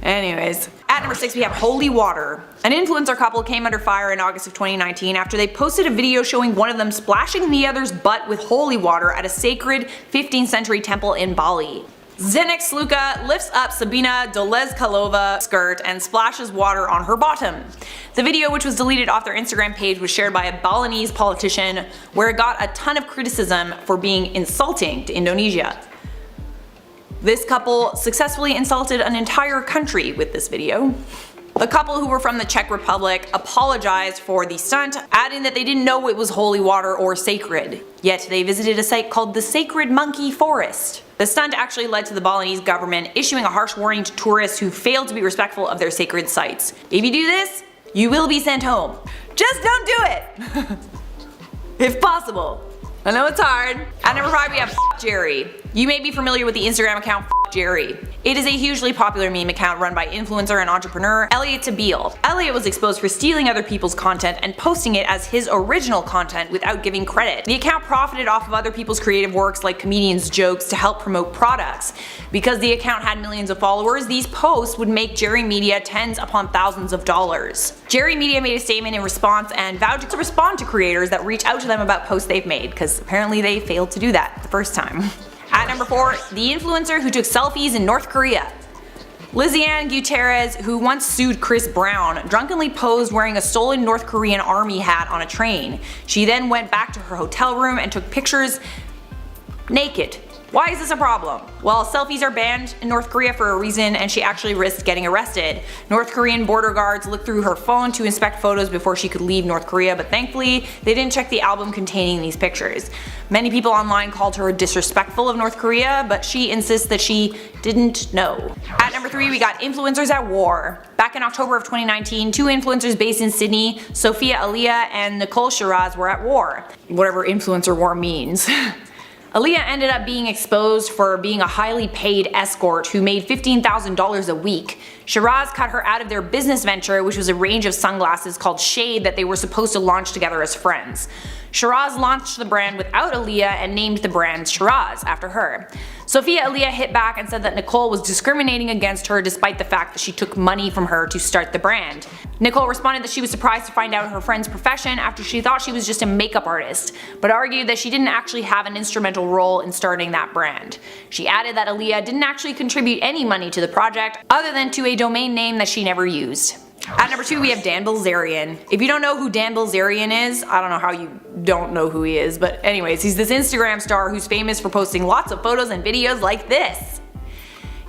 Anyways. At number 6, we have holy water. An influencer couple came under fire in August of 2019 after they posted a video showing one of them splashing the other's butt with holy water at a sacred 15th century temple in Bali. Zdenek Sluka lifts up Sabina Dolezkalova's skirt and splashes water on her bottom. The video, which was deleted off their Instagram page, was shared by a Balinese politician, where it got a ton of criticism for being insulting to Indonesia. This couple successfully insulted an entire country with this video. The couple, who were from the Czech Republic, apologized for the stunt, adding that they didn't know it was holy water or sacred. Yet they visited a site called the Sacred Monkey Forest. The stunt actually led to the Balinese government issuing a harsh warning to tourists who failed to be respectful of their sacred sites. If you do this, you will be sent home. Just don't do it! If possible. I know it's hard. At number 5 we have Jerry. You may be familiar with the Instagram account Jerry. It is a hugely popular meme account run by influencer and entrepreneur Elliot Tabeel. Elliot was exposed for stealing other people's content and posting it as his original content without giving credit. The account profited off of other people's creative works like comedians' jokes to help promote products. Because the account had millions of followers, these posts would make Jerry Media tens upon thousands of dollars. Jerry Media made a statement in response and vowed to respond to creators that reach out to them about posts they've made, because apparently they failed to do that the first time. At number 4, the influencer who took selfies in North Korea. Lisanne Gutierrez, who once sued Chris Brown, drunkenly posed wearing a stolen North Korean army hat on a train. She then went back to her hotel room and took pictures naked. Why is this a problem? Well, selfies are banned in North Korea for a reason, and she actually risked getting arrested. North Korean border guards looked through her phone to inspect photos before she could leave North Korea, but thankfully they didn't check the album containing these pictures. Many people online called her disrespectful of North Korea, but she insists that she didn't know. At number 3 we got influencers at war. Back in October of 2019, 2 influencers based in Sydney, Sophia Aaliyah and Nicole Shiraz, were at war. Whatever influencer war means. Aaliyah ended up being exposed for being a highly paid escort who made $15,000 a week. Shiraz cut her out of their business venture, which was a range of sunglasses called Shade that they were supposed to launch together as friends. Shiraz launched the brand without Aaliyah and named the brand Shiraz after her. Sophia Aaliyah hit back and said that Nicole was discriminating against her despite the fact that she took money from her to start the brand. Nicole responded that she was surprised to find out her friend's profession after she thought she was just a makeup artist, but argued that she didn't actually have an instrumental role in starting that brand. She added that Aaliyah didn't actually contribute any money to the project other than to a domain name that she never used. At number 2 we have Dan Bilzerian. If you don't know who Dan Bilzerian is, I don't know how you don't know who he is, but anyways, he's this Instagram star who's famous for posting lots of photos and videos like this.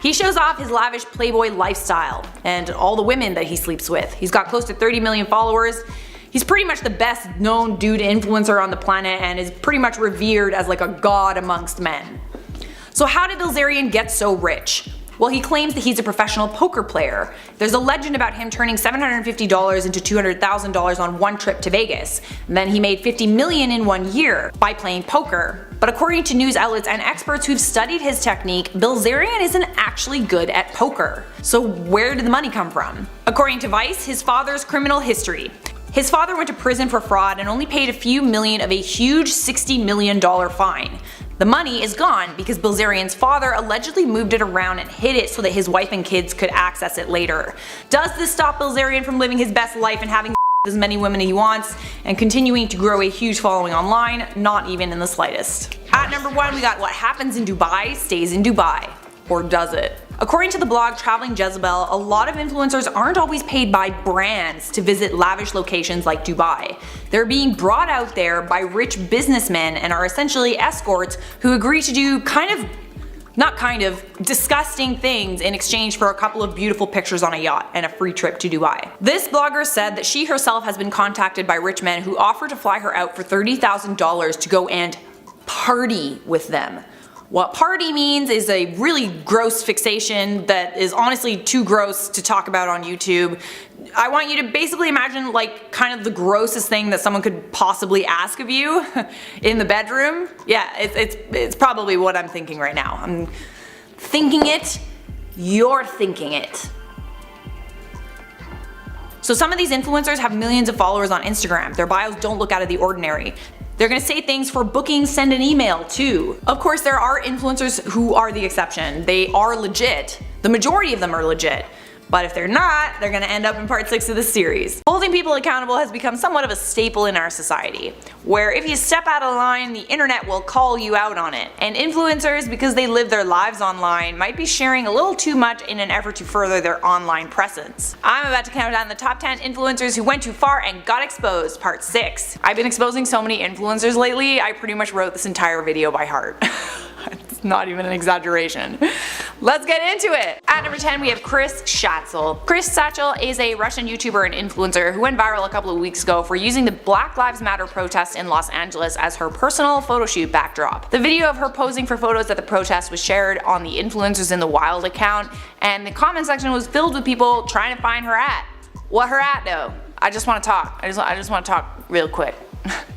He shows off his lavish playboy lifestyle and all the women that he sleeps with. He's got close to 30 million followers. He's pretty much the best known dude influencer on the planet and is pretty much revered as like a god amongst men. So how did Bilzerian get so rich? Well, he claims that he's a professional poker player. There's a legend about him turning $750 into $200,000 on one trip to Vegas. And then he made $50 million in 1 year by playing poker. But according to news outlets and experts who've studied his technique, Bilzerian isn't actually good at poker. So where did the money come from? According to Vice, his father's criminal history. His father went to prison for fraud and only paid a few million of a huge $60 million fine. The money is gone because Bilzerian's father allegedly moved it around and hid it so that his wife and kids could access it later. Does this stop Bilzerian from living his best life and having as many women as he wants and continuing to grow a huge following online? Not even in the slightest. At number 1 we got what happens in Dubai stays in Dubai. Or does it? According to the blog Traveling Jezebel, a lot of influencers aren't always paid by brands to visit lavish locations like Dubai. They're being brought out there by rich businessmen and are essentially escorts who agree to do disgusting things in exchange for a couple of beautiful pictures on a yacht and a free trip to Dubai. This blogger said that she herself has been contacted by rich men who offer to fly her out for $30,000 to go and party with them. What party means is a really gross fixation that is honestly too gross to talk about on YouTube. I want you to basically imagine like kind of the grossest thing that someone could possibly ask of you in the bedroom. Yeah, it's probably what I'm thinking right now. I'm thinking it, you're thinking it. So some of these influencers have millions of followers on Instagram. Their bios don't look out of the ordinary. They're gonna say things for bookings, send an email too. Of course, there are influencers who are the exception. They are legit. The majority of them are legit. But if they're not, they're gonna end up in part 6 of this series. Holding people accountable has become somewhat of a staple in our society, where if you step out of line, the internet will call you out on it. And influencers, because they live their lives online, might be sharing a little too much in an effort to further their online presence. I'm about to count down the top 10 influencers who went too far and got exposed, part 6. I've been exposing so many influencers lately, I pretty much wrote this entire video by heart. It's not even an exaggeration. Let's get into it! At number 10 we have Chris Schatzel. Chris Schatzel is a Russian YouTuber and influencer who went viral a couple of weeks ago for using the Black Lives Matter protest in Los Angeles as her personal photo shoot backdrop. The video of her posing for photos at the protest was shared on the Influencers in the Wild account, and the comment section was filled with people trying to find her at. What her at though? I just want to talk. I just want to talk real quick.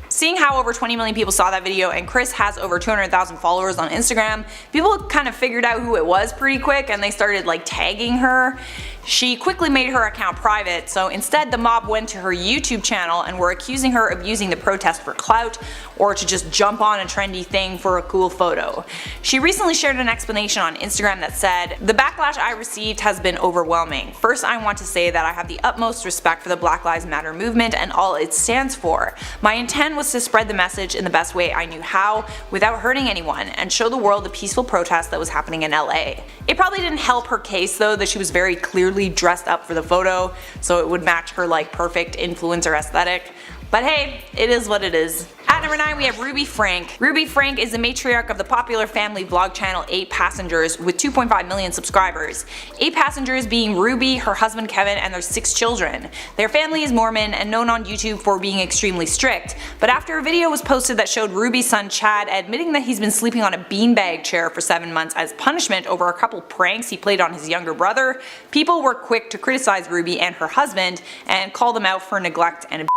Seeing how over 20 million people saw that video and Chris has over 200,000 followers on Instagram, people kind of figured out who it was pretty quick and they started like tagging her. She quickly made her account private, so instead the mob went to her YouTube channel and were accusing her of using the protest for clout or to just jump on a trendy thing for a cool photo. She recently shared an explanation on Instagram that said, "The backlash I received has been overwhelming. First, I want to say that I have the utmost respect for the Black Lives Matter movement and all it stands for. My intent was to spread the message in the best way I knew how, without hurting anyone, and show the world the peaceful protest that was happening in LA. It probably didn't help her case though that she was very clearly dressed up for the photo, so it would match her like perfect influencer aesthetic. But hey, it is what it is." At number 9 we have Ruby Franke. Ruby Franke is the matriarch of the popular family vlog channel 8 Passengers with 2.5 million subscribers. 8 Passengers being Ruby, her husband Kevin, and their 6 children. Their family is Mormon and known on YouTube for being extremely strict, but after a video was posted that showed Ruby's son Chad admitting that he's been sleeping on a beanbag chair for 7 months as punishment over a couple pranks he played on his younger brother, people were quick to criticize Ruby and her husband and call them out for neglect and abuse.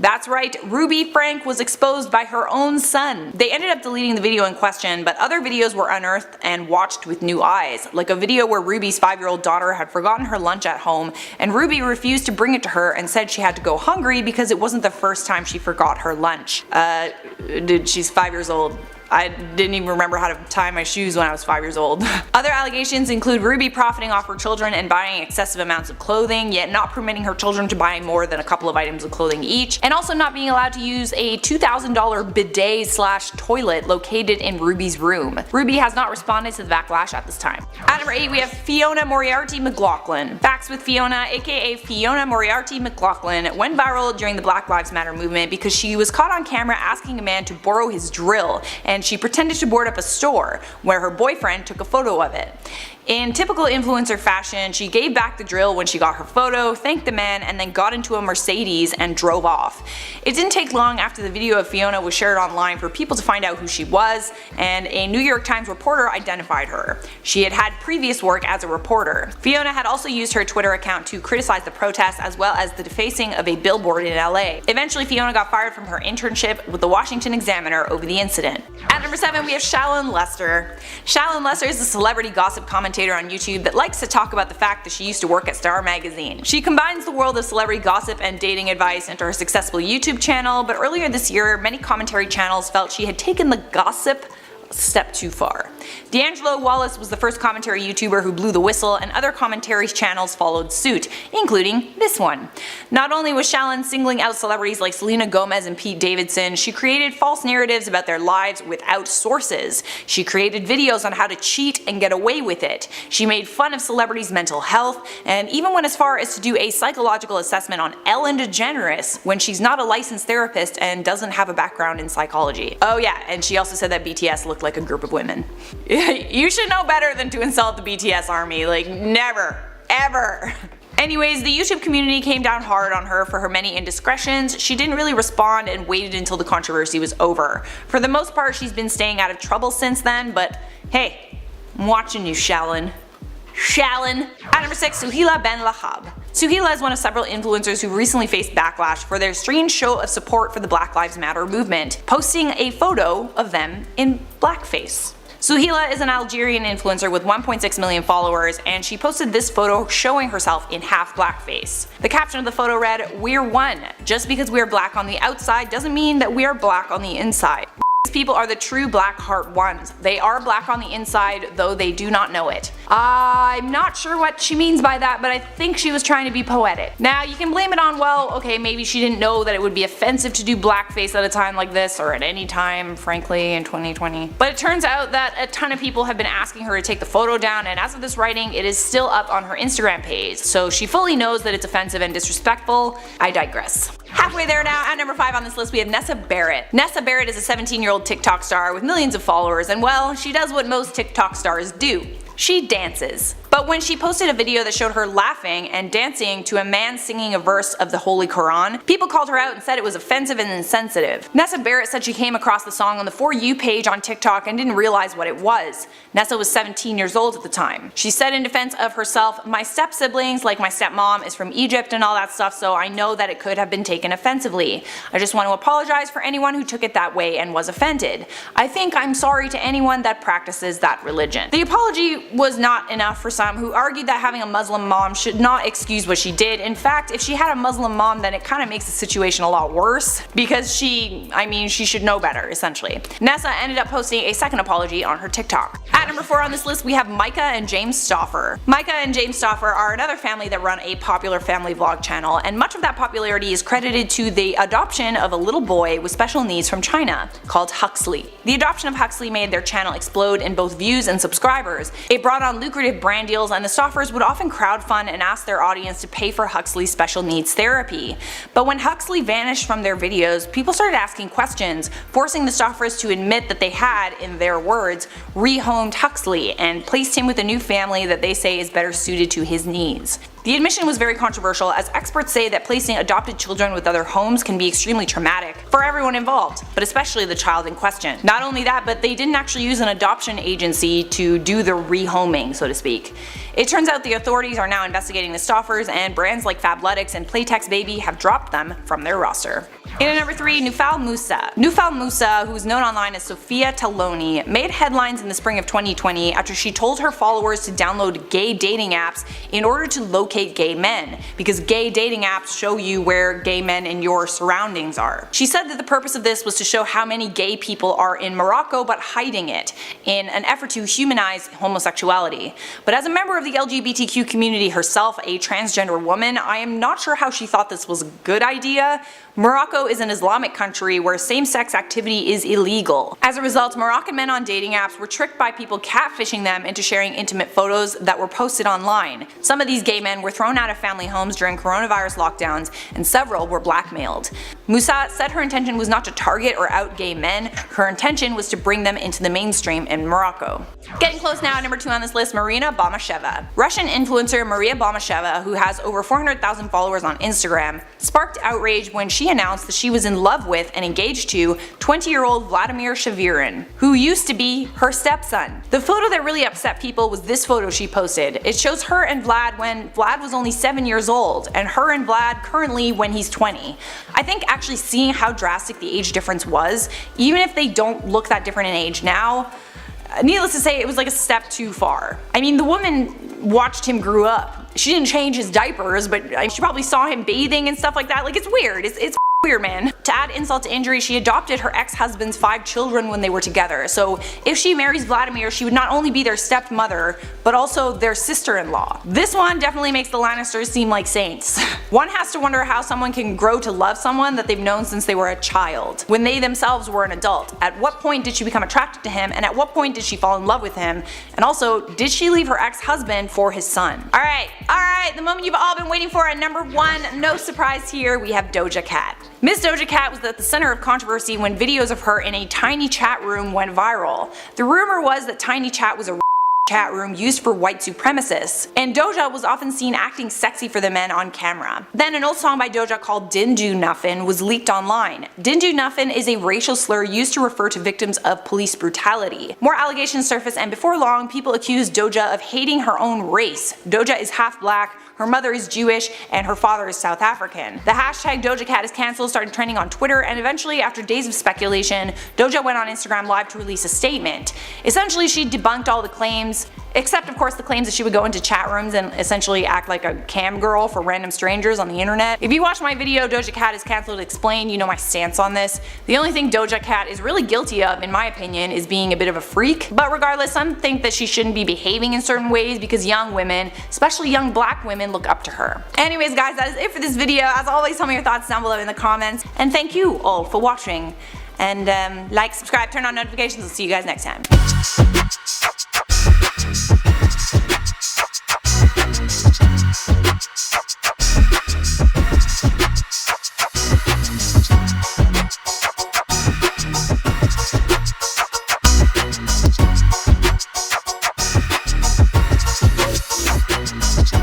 That's right, Ruby Franke was exposed by her own son. They ended up deleting the video in question, but other videos were unearthed and watched with new eyes, like a video where Ruby's 5-year-old daughter had forgotten her lunch at home and Ruby refused to bring it to her and said she had to go hungry because it wasn't the first time she forgot her lunch. Dude, she's 5 years old. I didn't even remember how to tie my shoes when I was 5 years old. Other allegations include Ruby profiting off her children and buying excessive amounts of clothing, yet not permitting her children to buy more than a couple of items of clothing each, and also not being allowed to use a $2,000 bidet/toilet located in Ruby's room. Ruby has not responded to the backlash at this time. At number 8 we have Fiona Moriarty-McClaughlin. Facts with Fiona, aka Fiona Moriarty-McClaughlin, went viral during the Black Lives Matter movement because she was caught on camera asking a man to borrow his drill, and she pretended to board up a store, where her boyfriend took a photo of it. In typical influencer fashion, she gave back the drill when she got her photo, thanked the man, and then got into a Mercedes and drove off. It didn't take long after the video of Fiona was shared online for people to find out who she was, and a New York Times reporter identified her. She had had previous work as a reporter. Fiona had also used her Twitter account to criticize the protests as well as the defacing of a billboard in LA. Eventually Fiona got fired from her internship with the Washington Examiner over the incident. At number 7 we have Shallon Lester. Shallon Lester is a celebrity gossip commentator on YouTube that likes to talk about the fact that she used to work at Star magazine. She combines the world of celebrity gossip and dating advice into her successful YouTube channel, but earlier this year many commentary channels felt she had taken the gossip a step too far. D'Angelo Wallace was the first commentary YouTuber who blew the whistle, and other commentary channels followed suit, including this one. Not only was Shallon singling out celebrities like Selena Gomez and Pete Davidson, she created false narratives about their lives without sources. She created videos on how to cheat and get away with it. She made fun of celebrities' mental health, and even went as far as to do a psychological assessment on Ellen DeGeneres when she's not a licensed therapist and doesn't have a background in psychology. Oh yeah, and she also said that BTS looked like a group of women. You should know better than to insult the BTS army, like never, ever. Anyways, the YouTube community came down hard on her for her many indiscretions. She didn't really respond and waited until the controversy was over. For the most part, she's been staying out of trouble since then, but hey, I'm watching you, Shallon. Shallon. At number 6, Suhaila Ben Lahab. Suhaila is one of several influencers who recently faced backlash for their strange show of support for the Black Lives Matter movement, posting a photo of them in blackface. Suhaila is an Algerian influencer with 1.6 million followers, and she posted this photo showing herself in half blackface. The caption of the photo read, "We're one. Just because we are black on the outside doesn't mean that we are black on the inside. These people are the true black heart ones. They are black on the inside, though they do not know it." I'm not sure what she means by that, but I think she was trying to be poetic. Now you can blame it on, well, okay, maybe she didn't know that it would be offensive to do blackface at a time like this, or at any time, frankly, in 2020. But it turns out that a ton of people have been asking her to take the photo down, and as of this writing, it is still up on her Instagram page, so she fully knows that it's offensive and disrespectful. I digress. Halfway there now, at number 5 on this list we have Nessa Barret. Nessa Barret is a 17-year-old TikTok star with millions of followers, and well, she does what most TikTok stars do. She dances. But when she posted a video that showed her laughing and dancing to a man singing a verse of the Holy Quran, people called her out and said it was offensive and insensitive. Nessa Barret said she came across the song on the For You page on TikTok and didn't realize what it was. Nessa was 17 years old at the time. She said in defense of herself, "My step-siblings, like my stepmom, is from Egypt and all that stuff, so I know that it could have been taken offensively. I just want to apologize for anyone who took it that way and was offended. I think I'm sorry to anyone that practices that religion." The apology was not enough for some who argued that having a Muslim mom should not excuse what she did. In fact, if she had a Muslim mom, then it kind of makes the situation a lot worse, because she should know better, essentially. Nessa ended up posting a second apology on her TikTok. At number 4 on this list, we have Myka and James Stauffer. Myka and James Stauffer are another family that run a popular family vlog channel, and much of that popularity is credited to the adoption of a little boy with special needs from China, called Huxley. The adoption of Huxley made their channel explode in both views and subscribers. It brought on lucrative brand deals, and the Stauffers would often crowdfund and ask their audience to pay for Huxley's special needs therapy. But when Huxley vanished from their videos, people started asking questions, forcing the Stauffers to admit that they had, in their words, rehomed Huxley and placed him with a new family that they say is better suited to his needs. The admission was very controversial, as experts say that placing adopted children with other homes can be extremely traumatic for everyone involved, but especially the child in question. Not only that, but they didn't actually use an adoption agency to do the rehoming, so to speak. It turns out the authorities are now investigating the Stauffers, and brands like Fabletics and Playtex Baby have dropped them from their roster. In at number 3, Nufal Musa. Nufal Musa, who's known online as Sophia Taloni, made headlines in the spring of 2020 after she told her followers to download gay dating apps in order to locate gay men, because gay dating apps show you where gay men in your surroundings are. She said that the purpose of this was to show how many gay people are in Morocco but hiding it, in an effort to humanize homosexuality. But as a member of the LGBTQ community herself, a transgender woman, I am not sure how she thought this was a good idea. Morocco is an Islamic country where same-sex activity is illegal. As a result, Moroccan men on dating apps were tricked by people catfishing them into sharing intimate photos that were posted online. Some of these gay men were thrown out of family homes during coronavirus lockdowns, and several were blackmailed. Musa said her intention was not to target or out gay men, her intention was to bring them into the mainstream in Morocco. Getting close now, at number 2 on this list, Marina Balmasheva. Russian influencer Maria Balmasheva, who has over 400,000 followers on Instagram, sparked outrage when she announced that she was in love with and engaged to 20-year-old Vladimir Shavirin, who used to be her stepson. The photo that really upset people was this photo she posted. It shows her and Vlad when Vlad was only 7 years old, and her and Vlad currently when he's 20. I think actually seeing how drastic the age difference was, even if they don't look that different in age now, needless to say, it was like a step too far. I mean, the woman watched him grow up. She didn't change his diapers, but she probably saw him bathing and stuff like that. Like, it's weird. It's weird, man. To add insult to injury, she adopted her ex-husband's 5 children when they were together. So if she marries Vladimir, she would not only be their stepmother, but also their sister-in-law. This one definitely makes the Lannisters seem like saints. One has to wonder how someone can grow to love someone that they've known since they were a child, when they themselves were an adult. At what point did she become attracted to him, and at what point did she fall in love with him? And also, did she leave her ex-husband for his son? Alright, the moment you've all been waiting for at number 1, no surprise here, we have Doja Cat. Miss Doja Cat was at the center of controversy when videos of her in a tiny chat room went viral. The rumor was that Tiny Chat was a chat room used for white supremacists, and Doja was often seen acting sexy for the men on camera. Then an old song by Doja called Din Do Nuffin was leaked online. Din Do Nuffin is a racial slur used to refer to victims of police brutality. More allegations surfaced, and before long, people accused Doja of hating her own race. Doja is half black, her mother is Jewish, and her father is South African. The hashtag Doja Cat is cancelled started trending on Twitter, and eventually, after days of speculation, Doja went on Instagram Live to release a statement. Essentially, she debunked all the claims, except of course the claims that she would go into chat rooms and essentially act like a cam girl for random strangers on the internet. If you watch my video Doja Cat is cancelled explained, you know my stance on this. The only thing Doja Cat is really guilty of, in my opinion, is being a bit of a freak. But regardless, some think that she shouldn't be behaving in certain ways because young women, especially young black women, look up to her. Anyways guys, that is it for this video. As always, tell me your thoughts down below in the comments, and thank you all for watching. And like, subscribe, turn on notifications. I'll see you guys next time.